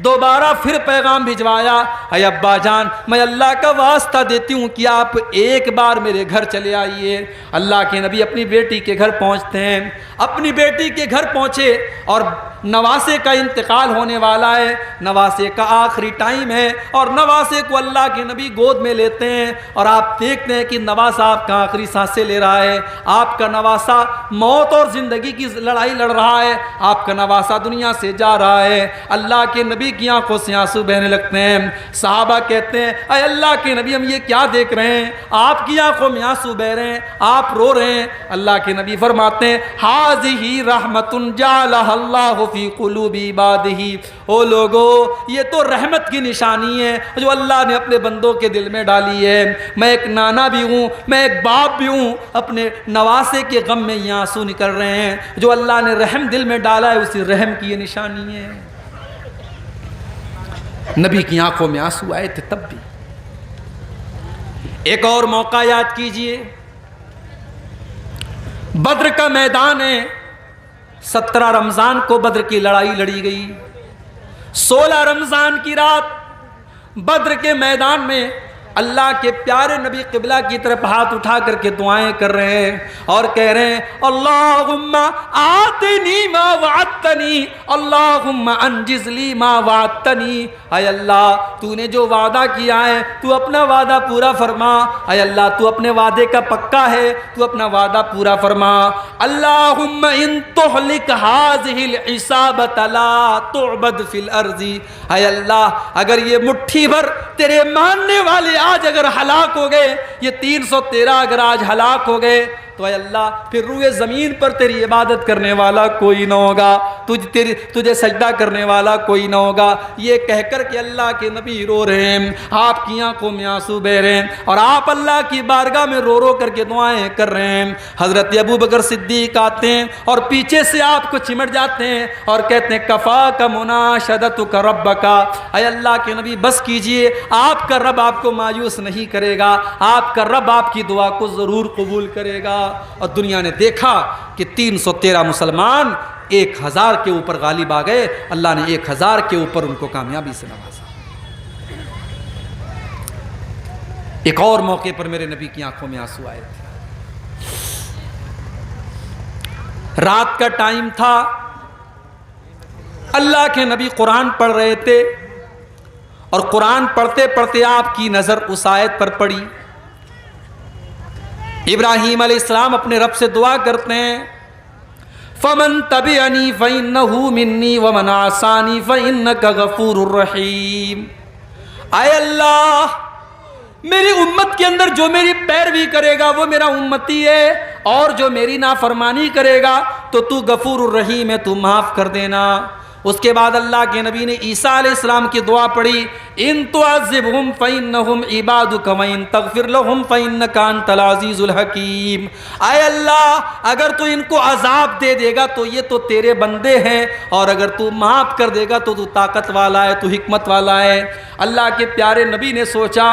دوبارہ پھر پیغام بھجوایا، اے ابا جان، میں اللہ کا واسطہ دیتی ہوں کہ آپ ایک بار میرے گھر چلے آئیے۔ اللہ کے نبی اپنی بیٹی کے گھر پہنچتے ہیں، اپنی بیٹی کے گھر پہنچے اور نواسے کا انتقال ہونے والا ہے، نواسے کا آخری ٹائم ہے، اور نواسے کو اللہ کے نبی گود میں لیتے ہیں، اور آپ دیکھتے ہیں کہ نواسا آپ کا آخری سانسیں لے رہا ہے، آپ کا نواسا موت اور زندگی کی لڑائی لڑ رہا ہے، آپ کا نواسا دنیا سے جا رہا ہے۔ اللہ کے نبی کی آنکھوں سے آنسو بہنے لگتے ہیں۔ صحابہ کہتے ہیں، اے اللہ کے نبی، ہم یہ کیا دیکھ رہے ہیں؟ آپ کی آنکھوں میں آنسو بہ رہے ہیں، آپ رو رہے ہیں۔ اللہ کے نبی فرماتے ہیں، ہَذِهِ رَحْمَةٌ جَعَلَهَا اللَّهُ فِي قُلُوبِ عِبَادِهِ، او لوگو، یہ تو رحمت کی نشانی ہے جو اللہ نے اپنے بندوں کے دل میں ڈالی ہے۔ میں ایک نانا بھی ہوں، میں ایک باپ بھی ہوں، اپنے نواسے کے غم میں یہ آنسو نکل رہے ہیں، جو اللہ نے رحم دل میں ڈالا ہے اسی رحم کی یہ نشانی ہے۔ نبی کی آنکھوں میں آنسو آئے تھے تب بھی۔ ایک اور موقع یاد کیجئے، بدر کا میدان ہے، 17 رمضان کو بدر کی لڑائی لڑی گئی، 16 رمضان کی رات بدر کے میدان میں اللہ کے پیارے نبی قبلہ کی طرف ہاتھ اٹھا کر کے دعائیں کر رہے ہیں اور کہہ رہے ہیں، اللہم آتنی ما وعدتنی، اللہم انجز لی ما وعدتنی، اے اللہ تو نے جو وعدہ کیا ہے تو اپنا وعدہ پورا فرما، اے اللہ تو اپنے وعدے کا پکا ہے، تو اپنا وعدہ پورا فرما۔ اللہم ان تہلک ہذہ العصابۃ لا تعبد فی الارض، اے اللہ اگر یہ مٹھی بھر تیرے ماننے والے آج اگر ہلاک ہو گئے، یہ 313 اگر آج ہلاک ہو گئے تو اے اللہ پھر روئے زمین پر تیری عبادت کرنے والا کوئی نہ ہوگا، تجھے سجدہ کرنے والا کوئی نہ ہوگا۔ یہ کہہ کر کہ اللہ کے نبی رو رہے ہیں، آپ کی آنکھوں میں آنسو بہ رہے ہیں، اور آپ اللہ کی بارگاہ میں رو رو کر کے دعائیں کر رہے ہیں۔ حضرت ابو بکر صدیق آتے ہیں اور پیچھے سے آپ کو چمٹ جاتے ہیں اور کہتے ہیں، کفاک مناشدتک ربک، اے اللہ کے نبی بس کیجئے، آپ کا رب آپ کو مایوس نہیں کرے گا، آپ کا رب آپ کی دعا کو ضرور قبول کرے گا۔ اور دنیا نے دیکھا کہ 313 مسلمان 1000 کے اوپر غالب آ گئے، اللہ نے 1000 کے اوپر ان کو کامیابی سے نوازا۔ ایک اور موقع پر میرے نبی کی آنکھوں میں آنسو آئے تھے، رات کا ٹائم تھا، اللہ کے نبی قرآن پڑھ رہے تھے، اور قرآن پڑھتے پڑھتے آپ کی نظر اس آیت پر پڑی۔ ابراہیم علیہ السلام اپنے رب سے دعا کرتے ہیں، فَمَن تَبِعَنِي فَإِنَّهُ مِنِّي وَمَنْ عَصَانِي فَإِنَّكَ غَفُورٌ رَحِيمٌ، اے اللہ میری امت کے اندر جو میری پیروی کرے گا وہ میرا امتی ہے، اور جو میری نافرمانی کرے گا تو تو غفور الرحیم ہے، تو معاف کر دینا۔ اس کے بعد اللہ کے نبی نے عیسیٰ علیہ السلام کی دعا پڑھی، ان تعذبہم فإنہم عبادک وإن تغفر لہم فإنک انت العزیز الحکیم، اے اللہ اگر تو ان کو عذاب دے دے گا تو یہ تو تیرے بندے ہیں، اور اگر تو معاف کر دے گا تو تو طاقت والا ہے، تو حکمت والا ہے۔ اللہ کے پیارے نبی نے سوچا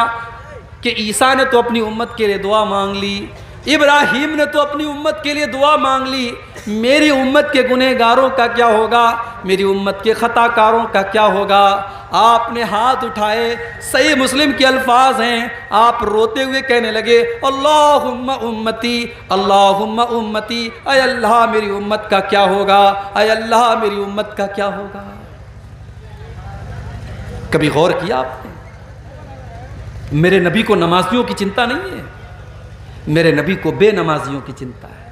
کہ عیسیٰ نے تو اپنی امت کے لیے دعا مانگ لی، ابراہیم نے تو اپنی امت کے لیے دعا مانگ لی، میری امت کے گنہگاروں کا کیا ہوگا، میری امت کے خطا کاروں کا کیا ہوگا؟ آپ نے ہاتھ اٹھائے، صحیح مسلم کے الفاظ ہیں، آپ روتے ہوئے کہنے لگے، اللہم امتی، اللہم امتی، اے اللہ میری امت کا کیا ہوگا، اے اللہ میری امت کا کیا ہوگا؟ کبھی غور کیا آپ نے؟ میرے نبی کو نمازیوں کی چنتا نہیں ہے، میرے نبی کو بے نمازیوں کی چنتا ہے،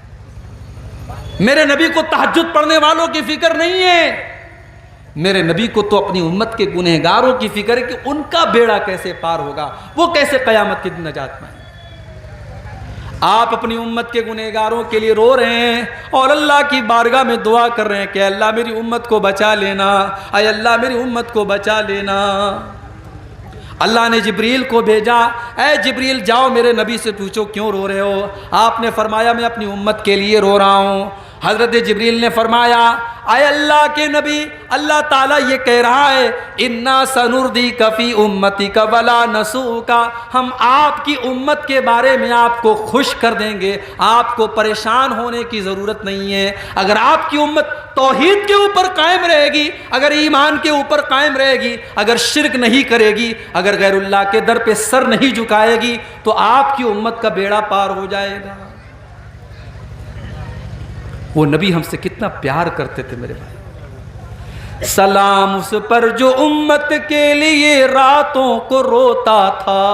میرے نبی کو تہجد پڑھنے والوں کی فکر نہیں ہے، میرے نبی کو تو اپنی امت کے گنہگاروں کی فکر ہے کہ ان کا بیڑا کیسے پار ہوگا، وہ کیسے قیامت کے دن نجات پائیں۔ آپ اپنی امت کے گنہگاروں کے لیے رو رہے ہیں اور اللہ کی بارگاہ میں دعا کر رہے ہیں کہ اللہ میری امت کو بچا لینا، اے اللہ میری امت کو بچا لینا۔ اللہ نے جبریل کو بھیجا، اے جبریل جاؤ میرے نبی سے پوچھو کیوں رو رہے ہو؟ آپ نے فرمایا میں اپنی امت کے لیے رو رہا ہوں۔ حضرت جبریل نے فرمایا اے اللہ کے نبی، اللہ تعالیٰ یہ کہہ رہا ہے اِنَّا سَنُرْضِيكَ فِي أُمَّتِكَ وَلَا نَسُوءُكَ، ہم آپ کی امت کے بارے میں آپ کو خوش کر دیں گے، آپ کو پریشان ہونے کی ضرورت نہیں ہے۔ اگر آپ کی امت توحید کے اوپر قائم رہے گی، اگر ایمان کے اوپر قائم رہے گی، اگر شرک نہیں کرے گی، اگر غیر اللہ کے در پہ سر نہیں جھکائے گی، تو آپ کی امت کا بیڑا پار ہو جائے گا۔ وہ نبی ہم سے کتنا پیار کرتے تھے میرے بھائی۔ سلام اس پر جو امت کے لیے راتوں کو روتا تھا،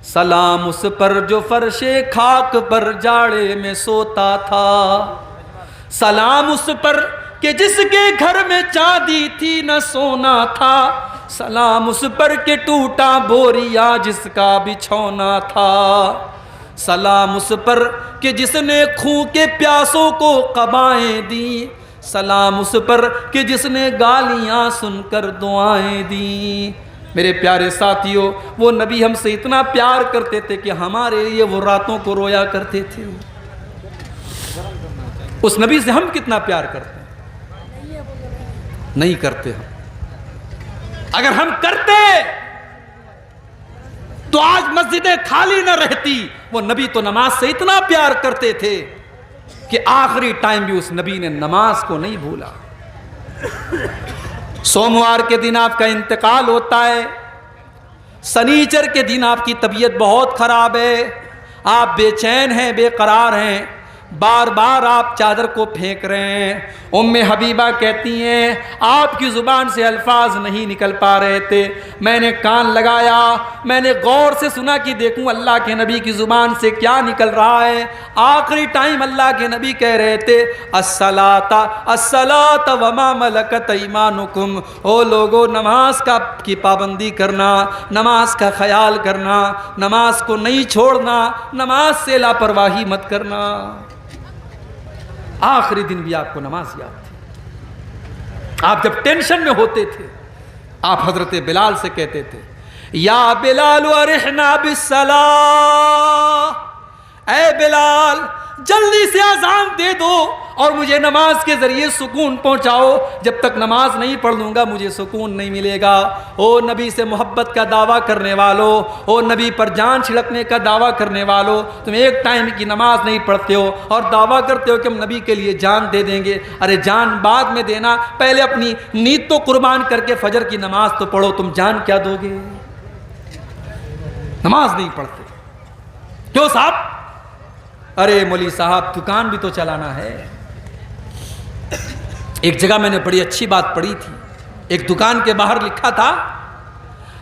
سلام اس پر جو فرش خاک پر جاڑے میں سوتا تھا، سلام اس پر کہ جس کے گھر میں چاندی تھی نہ سونا تھا، سلام اس پر کہ ٹوٹا بوریا جس کا بچھونا تھا، سلام اس پر کہ جس نے خون کے پیاسوں کو قبائیں دیں، سلام اس پر کہ جس نے گالیاں سن کر دعائیں دیں۔ میرے پیارے ساتھیوں، وہ نبی ہم سے اتنا پیار کرتے تھے کہ ہمارے لیے وہ راتوں کو رویا کرتے تھے۔ اس نبی سے ہم کتنا پیار کرتے ہیں؟ نہیں کرتے ہم۔ اگر ہم کرتے تو آج مسجدیں خالی نہ رہتی۔ وہ نبی تو نماز سے اتنا پیار کرتے تھے کہ آخری ٹائم بھی اس نبی نے نماز کو نہیں بھولا۔ سوموار کے دن آپ کا انتقال ہوتا ہے، سنیچر کے دن آپ کی طبیعت بہت خراب ہے، آپ بے چین ہیں، بے قرار ہیں، بار بار آپ چادر کو پھینک رہے ہیں۔ ام حبیبہ کہتی ہیں آپ کی زبان سے الفاظ نہیں نکل پا رہے تھے، میں نے کان لگایا، میں نے غور سے سنا کہ دیکھوں اللہ کے نبی کی زبان سے کیا نکل رہا ہے۔ آخری ٹائم اللہ کے نبی کہہ رہے تھے الصلاۃ وما ملکت ایمانکم، او لوگو نماز کی پابندی کرنا، نماز کا خیال کرنا، نماز کو نہیں چھوڑنا، نماز سے لاپرواہی مت کرنا۔ آخری دن بھی آپ کو نماز یاد تھی۔ آپ جب ٹینشن میں ہوتے تھے، آپ حضرت بلال سے کہتے تھے یا بلال ارحنا بالصلاۃ، اے بلال جلدی سے اذان دے دو اور مجھے نماز کے ذریعے سکون پہنچاؤ، جب تک نماز نہیں پڑھ لوں گا مجھے سکون نہیں ملے گا۔ او نبی سے محبت کا دعویٰ کرنے والو، او نبی پر جان چھڑکنے کا دعویٰ کرنے والو، تم ایک ٹائم کی نماز نہیں پڑھتے ہو اور دعویٰ کرتے ہو کہ ہم نبی کے لیے جان دے دیں گے۔ ارے جان بعد میں دینا، پہلے اپنی نیت تو قربان کر کے فجر کی نماز تو پڑھو، تم جان کیا دو گے؟ نماز نہیں پڑھتے کیوں صاحب؟ ارے مولوی صاحب دکان بھی تو چلانا ہے۔ ایک جگہ میں نے بڑی اچھی بات پڑھی تھی، ایک دکان کے باہر لکھا تھا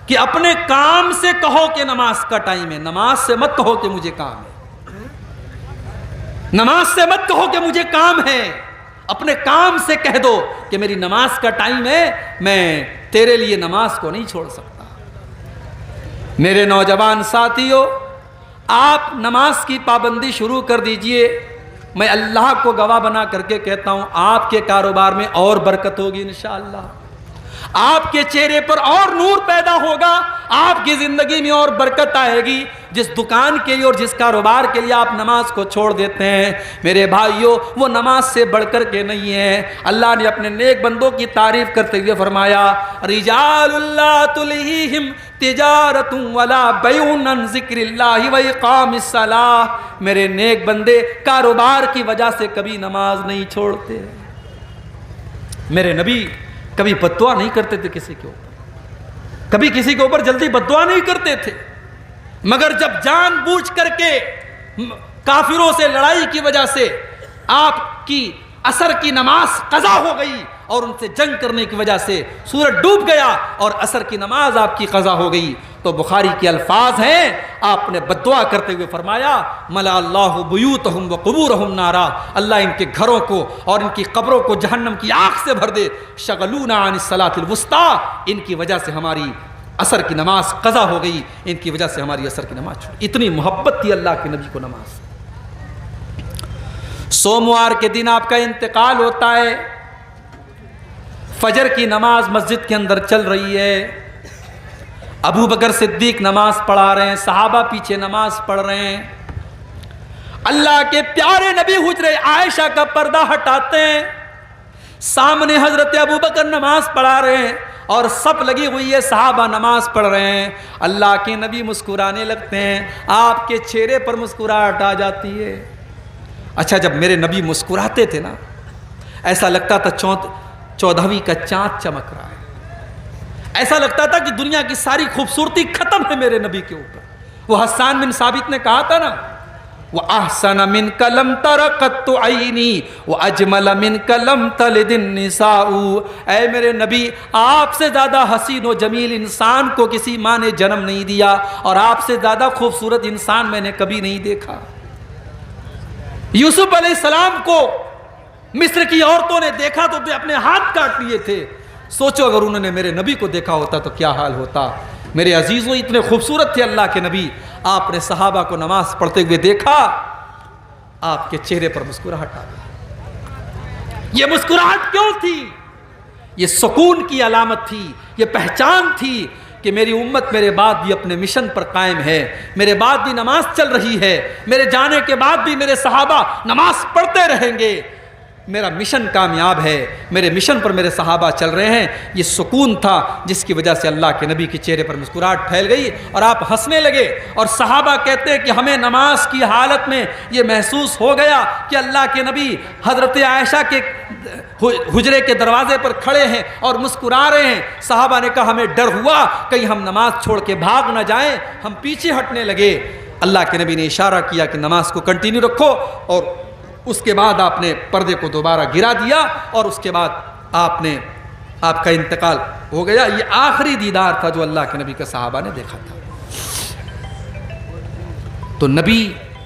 کہ اپنے کام سے کہو کہ نماز کا ٹائم ہے، نماز سے مت کہو کہ مجھے کام ہے، نماز سے مت کہو کہ مجھے کام ہے، اپنے کام سے کہہ دو کہ میری نماز کا ٹائم ہے، میں تیرے لیے نماز کو نہیں چھوڑ سکتا۔ میرے نوجوان ساتھیوں، آپ نماز کی پابندی شروع کر دیجئے، میں اللہ کو گواہ بنا کر کے کہتا ہوں آپ کے کاروبار میں اور برکت ہوگی انشاءاللہ، آپ کے چہرے پر اور نور پیدا ہوگا، آپ کی زندگی میں اور برکت آئے گی۔ جس دکان کے لیے اور جس کاروبار کے لیے آپ نماز کو چھوڑ دیتے ہیں میرے بھائیوں، وہ نماز سے بڑھ کر کے نہیں ہے۔ اللہ نے اپنے نیک بندوں کی تعریف کرتے ہوئے فرمایا رجال اللہ تلہیہم تجارت ولا بیع عن ذکر اللہ واقام الصلاۃ، میرے نیک بندے کاروبار کی وجہ سے کبھی نماز نہیں چھوڑتے۔ میرے نبی کبھی بددعا نہیں کرتے تھے کسی کے اوپر، کبھی کسی کے اوپر جلدی بددعا نہیں کرتے تھے، مگر جب جان بوجھ کر کے کافروں سے لڑائی کی وجہ سے آپ کی عصر کی نماز قضا ہو گئی اور ان سے جنگ کرنے کی وجہ سے سورج ڈوب گیا اور عصر کی نماز آپ کی قضا ہو گئی. تو بخاری کے الفاظ ہیں، آپ نے بددعا کرتے ہوئے فرمایا ملا اللہ بیوتہم وقبورہم نارا، اللہ ان کے گھروں کو اور ان کی قبروں کو جہنم کی آگ سے بھر دے. شغلونا عن الصلاۃ الوسطیٰ، ان کی وجہ سے ہماری عصر کی نماز قضا ہو گئی، ان کی وجہ سے ہماری عصر کی نماز چھوڑی. اتنی محبت تھی اللہ کے نبی کو نماز. سوموار کے دن آپ کا انتقال ہوتا ہے، فجر کی نماز مسجد کے اندر چل رہی ہے، ابو بکر صدیق نماز پڑھا رہے ہیں، صحابہ پیچھے نماز پڑھ رہے ہیں. اللہ کے پیارے نبی حجرے عائشہ کا پردہ ہٹاتے ہیں، سامنے حضرت ابو بکر نماز پڑھا رہے ہیں اور سب لگی ہوئی ہے، صحابہ نماز پڑھ رہے ہیں. اللہ کے نبی مسکرانے لگتے ہیں، آپ کے چہرے پر مسکراہٹ آ جاتی ہے. اچھا، جب میرے نبی مسکراتے تھے نا، ایسا لگتا تھا 14ویں کا چاند چمک رہا ہے، ایسا لگتا تھا کہ دنیا کی ساری خوبصورتی ختم ہے میرے نبی کے اوپر. وہ حسان بن ثابت نے کہا تھا نا، وَأَحْسَنَ مِنْكَ لَمْ تَرَ قَطُّ عَيْنِي وَأَجْمَلَ مِنْكَ لَمْ تَلِدِ النِّسَاءُ. اے میرے نبی، آپ سے زیادہ حسین و جمیل انسان کو کسی ماں نے جنم نہیں دیا اور آپ سے زیادہ خوبصورت انسان میں نے کبھی نہیں دیکھا. یوسف علیہ السلام کو مصر کی عورتوں نے دیکھا تو اپنے ہاتھ کاٹ لیے تھے. سوچو اگر انہوں نے میرے نبی کو دیکھا ہوتا تو کیا حال ہوتا. میرے عزیزوں، اتنے خوبصورت تھے اللہ کے نبی. آپ نے صحابہ کو نماز پڑھتے ہوئے دیکھا، آپ کے چہرے پر مسکراہٹ آ گئی. یہ مسکراہٹ کیوں تھی؟ یہ سکون کی علامت تھی، یہ پہچان تھی کہ میری امت میرے بعد بھی اپنے مشن پر قائم ہے، میرے بعد بھی نماز چل رہی ہے، میرے جانے کے بعد بھی میرے صحابہ نماز پڑھتے رہیں گے. میرا مشن کامیاب ہے، میرے مشن پر میرے صحابہ چل رہے ہیں. یہ سکون تھا جس کی وجہ سے اللہ کے نبی کے چہرے پر مسکراہٹ پھیل گئی اور آپ ہنسنے لگے. اور صحابہ کہتے ہیں کہ ہمیں نماز کی حالت میں یہ محسوس ہو گیا کہ اللہ کے نبی حضرت عائشہ کے حجرے کے دروازے پر کھڑے ہیں اور مسکرا رہے ہیں. صحابہ نے کہا ہمیں ڈر ہوا کہیں ہم نماز چھوڑ کے بھاگ نہ جائیں، ہم پیچھے ہٹنے لگے. اللہ کے نبی نے اشارہ کیا کہ نماز کو کنٹینیو رکھو، اور اس کے بعد آپ نے پردے کو دوبارہ گرا دیا اور اس کے بعد آپ کا انتقال ہو گیا. یہ آخری دیدار تھا جو اللہ کے نبی کا صحابہ نے دیکھا تھا. تو نبی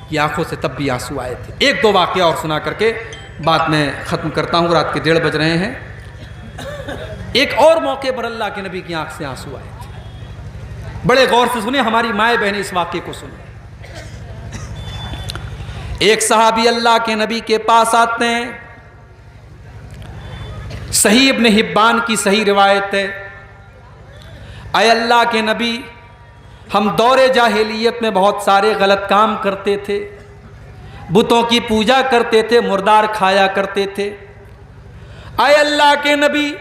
کی آنکھوں سے تب بھی آنسو آئے تھے. ایک دو واقعہ اور سنا کر کے بات میں ختم کرتا ہوں، رات کے 1:30 بج رہے ہیں. ایک اور موقع پر اللہ کے نبی کی آنکھ سے آنسو آئے تھے. بڑے غور سے سنیں، ہماری مائیں بہنیں اس واقعے کو سنیں. ایک صحابی اللہ کے نبی کے پاس آتے ہیں، صحیح ابن حبان کی صحیح روایت ہے. اے اللہ کے نبی، ہم دور جاہلیت میں بہت سارے غلط کام کرتے تھے، بتوں کی پوجا کرتے تھے، مردار کھایا کرتے تھے. اے اللہ کے نبی،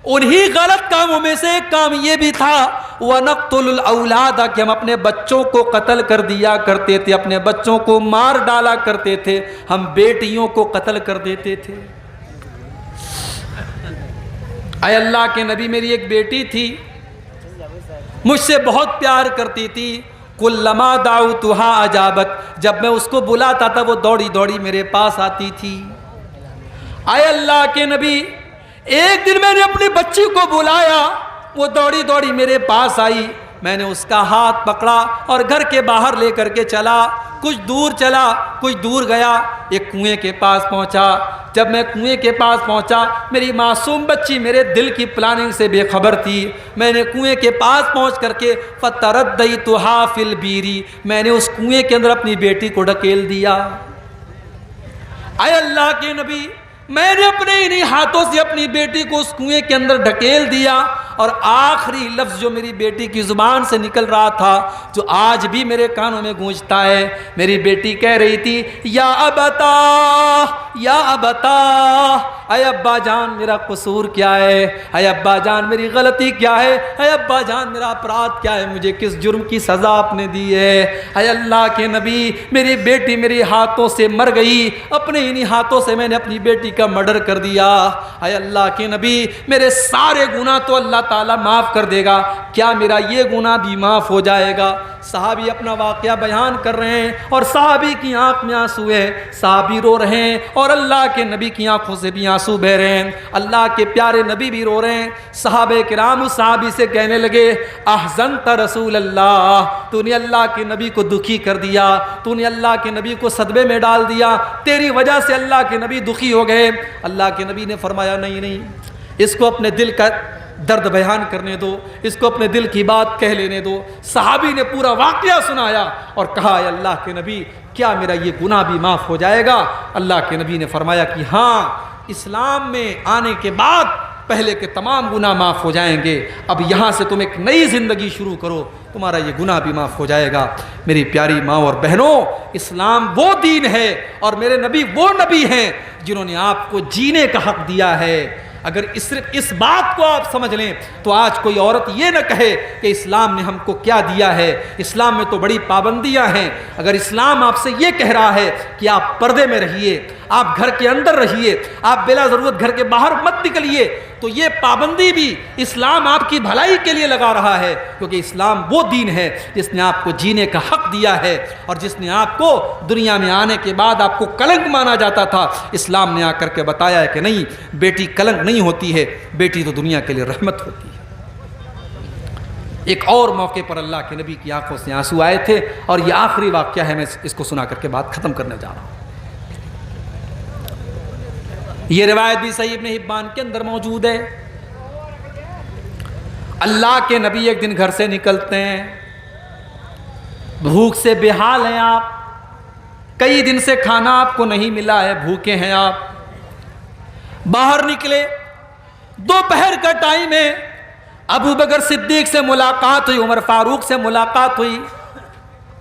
انہی غلط کاموں میں سے ایک کام یہ بھی تھا وَنَقْتُلُ الْأَوْلَادَ، کہ ہم اپنے بچوں کو قتل کر دیا کرتے تھے، اپنے بچوں کو مار ڈالا کرتے تھے، ہم بیٹیوں کو قتل کر دیتے تھے. اے اللہ کے نبی، میری ایک بیٹی تھی، مجھ سے بہت پیار کرتی تھی. کُلَّمَا دَعَوْتُهَا أَجَابَتْ، جب میں اس کو بلاتا تھا وہ دوڑی دوڑی میرے پاس آتی تھی. اے اللہ کے نبی، ایک دن میں نے اپنی بچی کو بلایا، وہ دوڑی دوڑی میرے پاس آئی، میں نے اس کا ہاتھ پکڑا اور گھر کے باہر لے کر کے چلا. کچھ دور چلا، کچھ دور گیا، ایک کنویں کے پاس پہنچا. جب میں کنویں کے پاس پہنچا، میری معصوم بچی میرے دل کی پلاننگ سے بے خبر تھی. میں نے کنویں کے پاس پہنچ کر کے فَتَرَدَّيْتُهَا فِي الْبِيرِ، میں نے اس کنویں کے اندر اپنی بیٹی کو ڈھکیل دیا. اے اللہ کے نبی، میں نے اپنے انہی ہاتھوں سے اپنی بیٹی کو اس کنویں کے اندر ڈھکیل دیا. اور آخری لفظ جو میری بیٹی کی زبان سے نکل رہا تھا، جو آج بھی میرے کانوں میں گونجتا ہے، میری بیٹی کہہ رہی تھی یا ابتا، یا ابتا، اے ابا جان میرا قصور کیا ہے، اے ابا جان میری غلطی کیا ہے، اے ابا جان میرا اپرادھ کیا ہے، مجھے کس جرم کی سزا آپ نے دی ہے. اے اللہ کے نبی، میری بیٹی میرے ہاتھوں سے مر گئی، اپنے انہی ہاتھوں سے میں نے اپنی بیٹی کا مرڈر کر دیا. اے اللہ کے نبی، میرے سارے گناہ تو اللہ تعالیٰ معاف کر دے گا، کیا میرا یہ گناہ بھی معاف ہو جائے گا؟ صحابی اپنا واقعہ بیان کر رہے ہیں اور صحابی کی آنکھ میں آنسو ہے، صحابی رو رہے ہیں اور اللہ کے نبی کی آنکھوں سے بھی آنسو بہ رہے ہیں، اللہ کے پیارے نبی بھی رو رہے ہیں۔ صحابہ کرام اس صحابی سے کہنے لگے احزنت رسول اللہ، تو نے اللہ کے نبی کو دکھی کر دیا، تو نے اللہ کے نبی کو صدمے میں ڈال دیا، تیری وجہ سے اللہ کے نبی دکھی ہو گئے۔ اللہ کے نبی نے فرمایا نہیں، اس کو اپنے دل کا درد بیان کرنے دو، اس کو اپنے دل کی بات کہہ لینے دو۔ صحابی نے پورا واقعہ سنایا اور کہا اے اللہ کے نبی کیا میرا یہ گناہ بھی معاف ہو جائے گا؟ اللہ کے نبی نے فرمایا کہ ہاں، اسلام میں آنے کے بعد پہلے کے تمام گناہ معاف ہو جائیں گے، اب یہاں سے تم ایک نئی زندگی شروع کرو، تمہارا یہ گناہ بھی معاف ہو جائے گا۔ میری پیاری ماں اور بہنوں، اسلام وہ دین ہے اور میرے نبی وہ نبی ہیں جنہوں نے آپ کو جینے کا حق دیا ہے۔ اگر صرف اس بات کو آپ سمجھ لیں تو آج کوئی عورت یہ نہ کہے کہ اسلام نے ہم کو کیا دیا ہے، اسلام میں تو بڑی پابندیاں ہیں۔ اگر اسلام آپ سے یہ کہہ رہا ہے کہ آپ پردے میں رہیے، آپ گھر کے اندر رہیے، آپ بلا ضرورت گھر کے باہر مت نکلیے، تو یہ پابندی بھی اسلام آپ کی بھلائی کے لیے لگا رہا ہے، کیونکہ اسلام وہ دین ہے جس نے آپ کو جینے کا حق دیا ہے اور جس نے آپ کو دنیا میں آنے کے بعد آپ کو کلنک مانا جاتا تھا، اسلام نے آ کر کے بتایا ہے کہ نہیں، بیٹی کلنک نہیں ہوتی ہے، بیٹی تو دنیا کے لیے رحمت ہوتی ہے۔ ایک اور موقع پر اللہ کے نبی کی آنکھوں سے آنسو آئے تھے اور یہ آخری واقعہ ہے، میں اس کو سنا کر کے بات ختم کرنے جا رہا ہوں۔ یہ روایت بھی صحیح ابن حبان کے اندر موجود ہے۔ اللہ کے نبی ایک دن گھر سے نکلتے ہیں، بھوک سے بے حال ہیں آپ، کئی دن سے کھانا آپ کو نہیں ملا ہے، بھوکے ہیں آپ، باہر نکلے، دوپہر کا ٹائم ہے، ابو بکر صدیق سے ملاقات ہوئی، عمر فاروق سے ملاقات ہوئی۔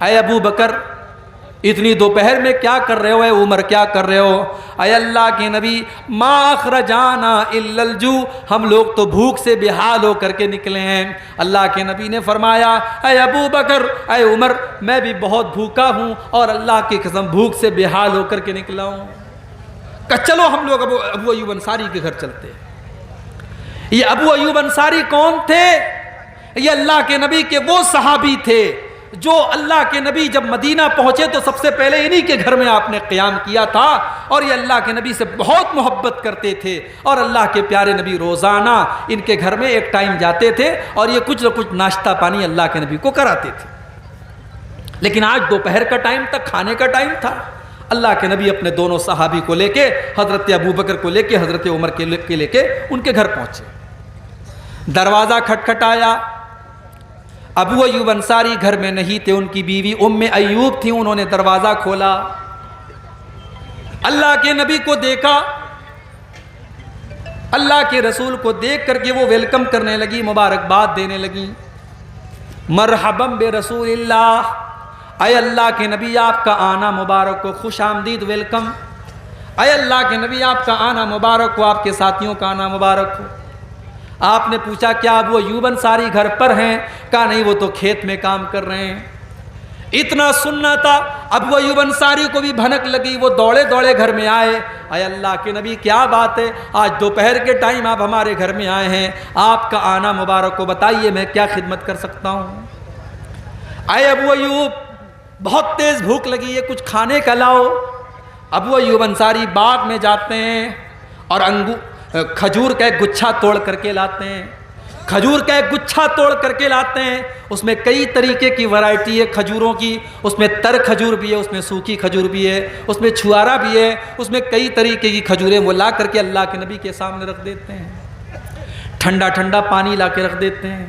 اے ابو بکر، اتنی دوپہر میں کیا کر رہے ہو؟ اے عمر کیا کر رہے ہو؟ اے اللہ کے نبی، ما اخرجانا الا الجوع، ہم لوگ تو بھوک سے بے حال ہو کر کے نکلے ہیں۔ اللہ کے نبی نے فرمایا اے ابو بکر، اے عمر، میں بھی بہت بھوکا ہوں اور اللہ کی قسم بھوک سے بے حال ہو کر کے نکلا ہوں۔ کہ چلو ہم لوگ ابو ایوب انصاری کے گھر چلتے ہیں۔ یہ ابو ایوب انصاری کون تھے؟ یہ اللہ کے نبی کے وہ صحابی تھے جو اللہ کے نبی جب مدینہ پہنچے تو سب سے پہلے انہی کے گھر میں آپ نے قیام کیا تھا، اور یہ اللہ کے نبی سے بہت محبت کرتے تھے، اور اللہ کے پیارے نبی روزانہ ان کے گھر میں ایک ٹائم جاتے تھے اور یہ کچھ نہ کچھ ناشتہ پانی اللہ کے نبی کو کراتے تھے۔ لیکن آج دوپہر کا ٹائم تک کھانے کا ٹائم تھا، اللہ کے نبی اپنے دونوں صحابی کو لے کے، حضرت ابو بکر کو لے کے، حضرت عمر کے لے کے ان کے گھر پہنچے۔ دروازہ کھٹکھٹایا، ابو ایوب انصاری گھر میں نہیں تھے، ان کی بیوی ام ایوب تھی، انہوں نے دروازہ کھولا، اللہ کے نبی کو دیکھا، اللہ کے رسول کو دیکھ کر کے وہ ویلکم کرنے لگی، مبارکباد دینے لگی، مرحبا برسول اللہ، اے اللہ کے نبی آپ کا آنا مبارک ہو، خوش آمدید، ویلکم، اے اللہ کے نبی آپ کا آنا مبارک ہو، آپ کے ساتھیوں کا آنا مبارک ہو۔ آپ نے پوچھا کیا ابو ایوب انصاری گھر پر ہیں؟ کہا نہیں، وہ تو کھیت میں کام کر رہے ہیں۔ اتنا سننا تھا، ابو ایوب انصاری کو بھی بھنک لگی، وہ دوڑے دوڑے گھر میں آئے، اے اللہ کے نبی کیا بات ہے، آج دوپہر کے ٹائم آپ ہمارے گھر میں آئے ہیں، آپ کا آنا مبارک ہو، بتائیے میں کیا خدمت کر سکتا ہوں؟ اے ابو ایوب، بہت تیز بھوک لگی ہے، کچھ کھانے کا لاؤ۔ ابو ایوب انصاری باغ میں جاتے ہیں اور کھجور کا ایک گچھا توڑ کر کے لاتے ہیں، کھجور کا ایک گچھا توڑ کر کے لاتے ہیں، اس میں کئی طریقے کی ورائٹی ہے کھجوروں کی، اس میں تر کھجور بھی ہے، اس میں سوکھی کھجور بھی ہے، اس میں چھوارا بھی ہے، اس میں کئی طریقے کی کھجوریں وہ لا کر کے اللہ کے نبی کے سامنے رکھ دیتے ہیں، ٹھنڈا ٹھنڈا پانی لا کے رکھ دیتے ہیں۔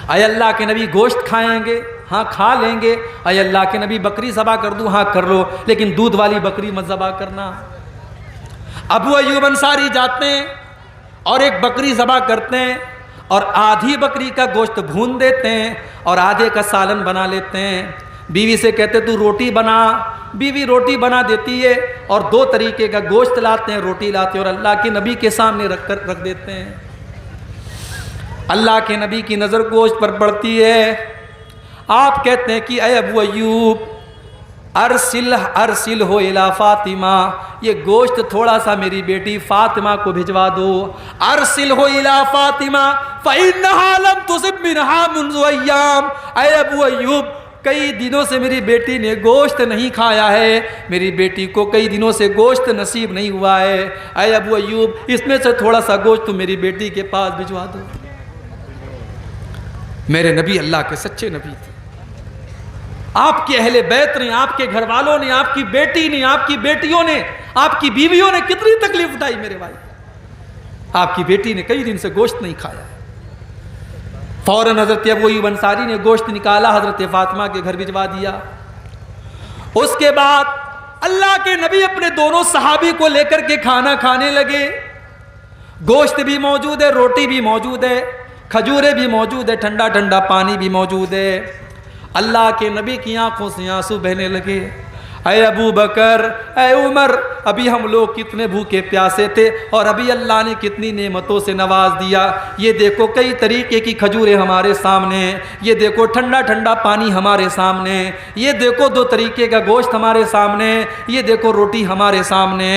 اے اللہ کے نبی گوشت کھائیں گے؟ ہاں کھا لیں گے۔ اے اللہ کے نبی بکری ذبح کر دوں؟ ہاں کر لو، لیکن دودھ والی بکری مت ذبح کرنا۔ ابو ایوب انصاری جاتے ہیں اور ایک بکری ذبح کرتے ہیں اور آدھی بکری کا گوشت بھون دیتے ہیں اور آدھے کا سالن بنا لیتے ہیں۔ بیوی سے کہتے تو روٹی بنا، بیوی روٹی بنا دیتی ہے اور دو طریقے کا گوشت لاتے ہیں، روٹی لاتے ہیں اور اللہ کے نبی کے سامنے رکھ دیتے ہیں۔ اللہ کے نبی کی نظر گوشت پر پڑتی ہے، آپ کہتے ہیں کہ اے ابو ایوب، ارسل ہو الی فاطمہ، یہ گوشت تھوڑا سا میری بیٹی فاطمہ کو بھجوا دو. ارسل ہو الی فاطمہ فإنها لم تصب منها منذ ایام. اے ابو ایوب، کئی دنوں سے میری بیٹی نے گوشت نہیں کھایا ہے، میری بیٹی کو کئی دنوں سے گوشت نصیب نہیں ہوا ہے. اے ابو ایوب، اس میں سے تھوڑا سا گوشت تو میری بیٹی کے پاس بھجوا دو. میرے نبی اللہ کے سچے نبی تھے. آپ کے اہل بیت نے، آپ کے گھر والوں نے، آپ کی بیٹی نے، آپ کی بیٹیوں نے، آپ کی بیویوں نے کتنی تکلیف اٹھائی میرے بھائی. آپ کی بیٹی نے کئی دن سے گوشت نہیں کھایا ہے. فوراً حضرت ابو ایوب انصاری نے گوشت نکالا، حضرت فاطمہ کے گھر بھجوا دیا. اس کے بعد اللہ کے نبی اپنے دونوں صحابی کو لے کر کے کھانا کھانے لگے. گوشت بھی موجود ہے، روٹی بھی موجود ہے، کھجوریں بھی موجود ہے، ٹھنڈا ٹھنڈا پانی بھی موجود ہے. اللہ کے نبی کی آنکھوں سے آنسو بہنے لگے. اے ابو بکر، اے عمر، ابھی ہم لوگ کتنے بھوکے پیاسے تھے اور ابھی اللہ نے کتنی نعمتوں سے نواز دیا. یہ دیکھو کئی طریقے کی کھجوریں ہمارے سامنے، یہ دیکھو ٹھنڈا ٹھنڈا پانی ہمارے سامنے، یہ دیکھو 2 طریقے کا گوشت ہمارے سامنے، یہ دیکھو روٹی ہمارے سامنے.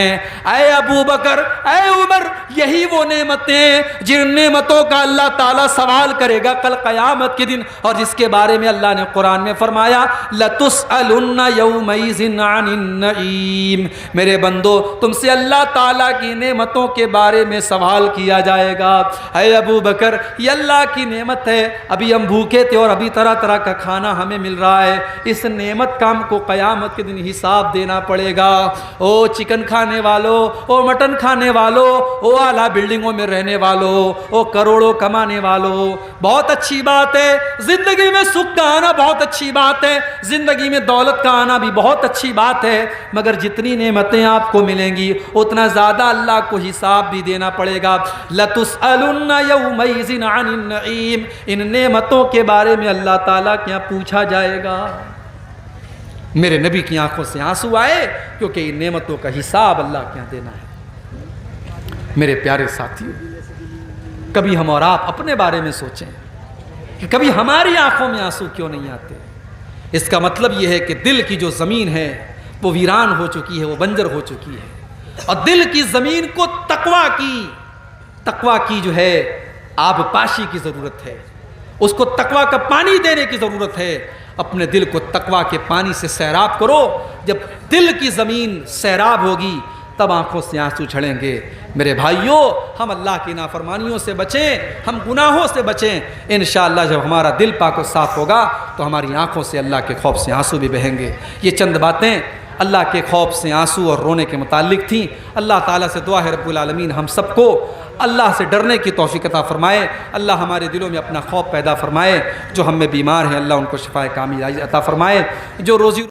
اے ابو بکر، اے عمر، یہی وہ نعمتیں جن نعمتوں کا اللہ تعالیٰ سوال کرے گا کل قیامت کے دن، اور جس کے بارے میں اللہ نے قرآن میں فرمایا لَتُسْأَلُنَّ يَوْمَئِذٍ عَنِ النَّعِيمِ. میرے بندو، تم سے اللہ تعالیٰ کی نعمتوں کے بارے میں سوال کیا جائے گا. اے ابو بکر، یہ اللہ کی نعمت ہے، ابھی ہم بھوکے تھے اور ابھی طرح طرح کا کھانا ہمیں مل رہا ہے. اس نعمت کا ہم کو قیامت کے دن حساب دینا پڑے گا. او چکن کھانے والوں، او مٹن کھانے والوں، او اعلیٰ بلڈنگوں میں رہنے والوں، او کروڑوں کمانے والوں، بہت اچھی بات ہے زندگی میں سکھ کا آنا، بہت اچھی بات ہے زندگی میں دولت کا آنا بھی بہت اچھی بات ہے، مگر جتنی نعمتیں آپ کو ملیں گی اتنا زیادہ اللہ کو حساب بھی دینا پڑے گا. لَتُسْأَلُنَّ يَوْمَئِذٍ عَنِ النَّعِيمِ. ان نعمتوں کے بارے میں اللہ تعالیٰ کیا پوچھا جائے گا. میرے نبی کی آنکھوں سے آنسو آئے کیونکہ ان نعمتوں کا حساب اللہ کے یہاں دینا ہے. میرے پیارے ساتھیوں، کبھی ہم اور آپ اپنے بارے میں سوچیں کہ کبھی ہماری آنکھوں میں آنسو کیوں نہیں آتے. اس کا مطلب یہ ہے کہ دل کی جو زمین ہے وہ ویران ہو چکی ہے، وہ بنجر ہو چکی ہے، اور دل کی زمین کو تقویٰ کی جو ہے آب پاشی کی ضرورت ہے. اس کو تقویٰ کا پانی دینے کی ضرورت ہے. اپنے دل کو تقویٰ کے پانی سے سیراب کرو. جب دل کی زمین سیراب ہوگی تب آنکھوں سے آنسو جھڑیں گے. میرے بھائیوں، ہم اللہ کی نافرمانیوں سے بچیں، ہم گناہوں سے بچیں. انشاءاللہ جب ہمارا دل پاک و صاف ہوگا تو ہماری آنکھوں سے اللہ کے خوف سے آنسو بھی بہیں گے. یہ چند باتیں اللہ کے خوف سے آنسو اور رونے کے متعلق تھیں. اللہ تعالیٰ سے دعا ہے رب العالمین ہم سب کو اللہ سے ڈرنے کی توفیق عطا فرمائے. اللہ ہمارے دلوں میں اپنا خوف پیدا فرمائے. جو ہم میں بیمار ہیں اللہ ان کو شفائے کامل عطا فرمائے. جو روزی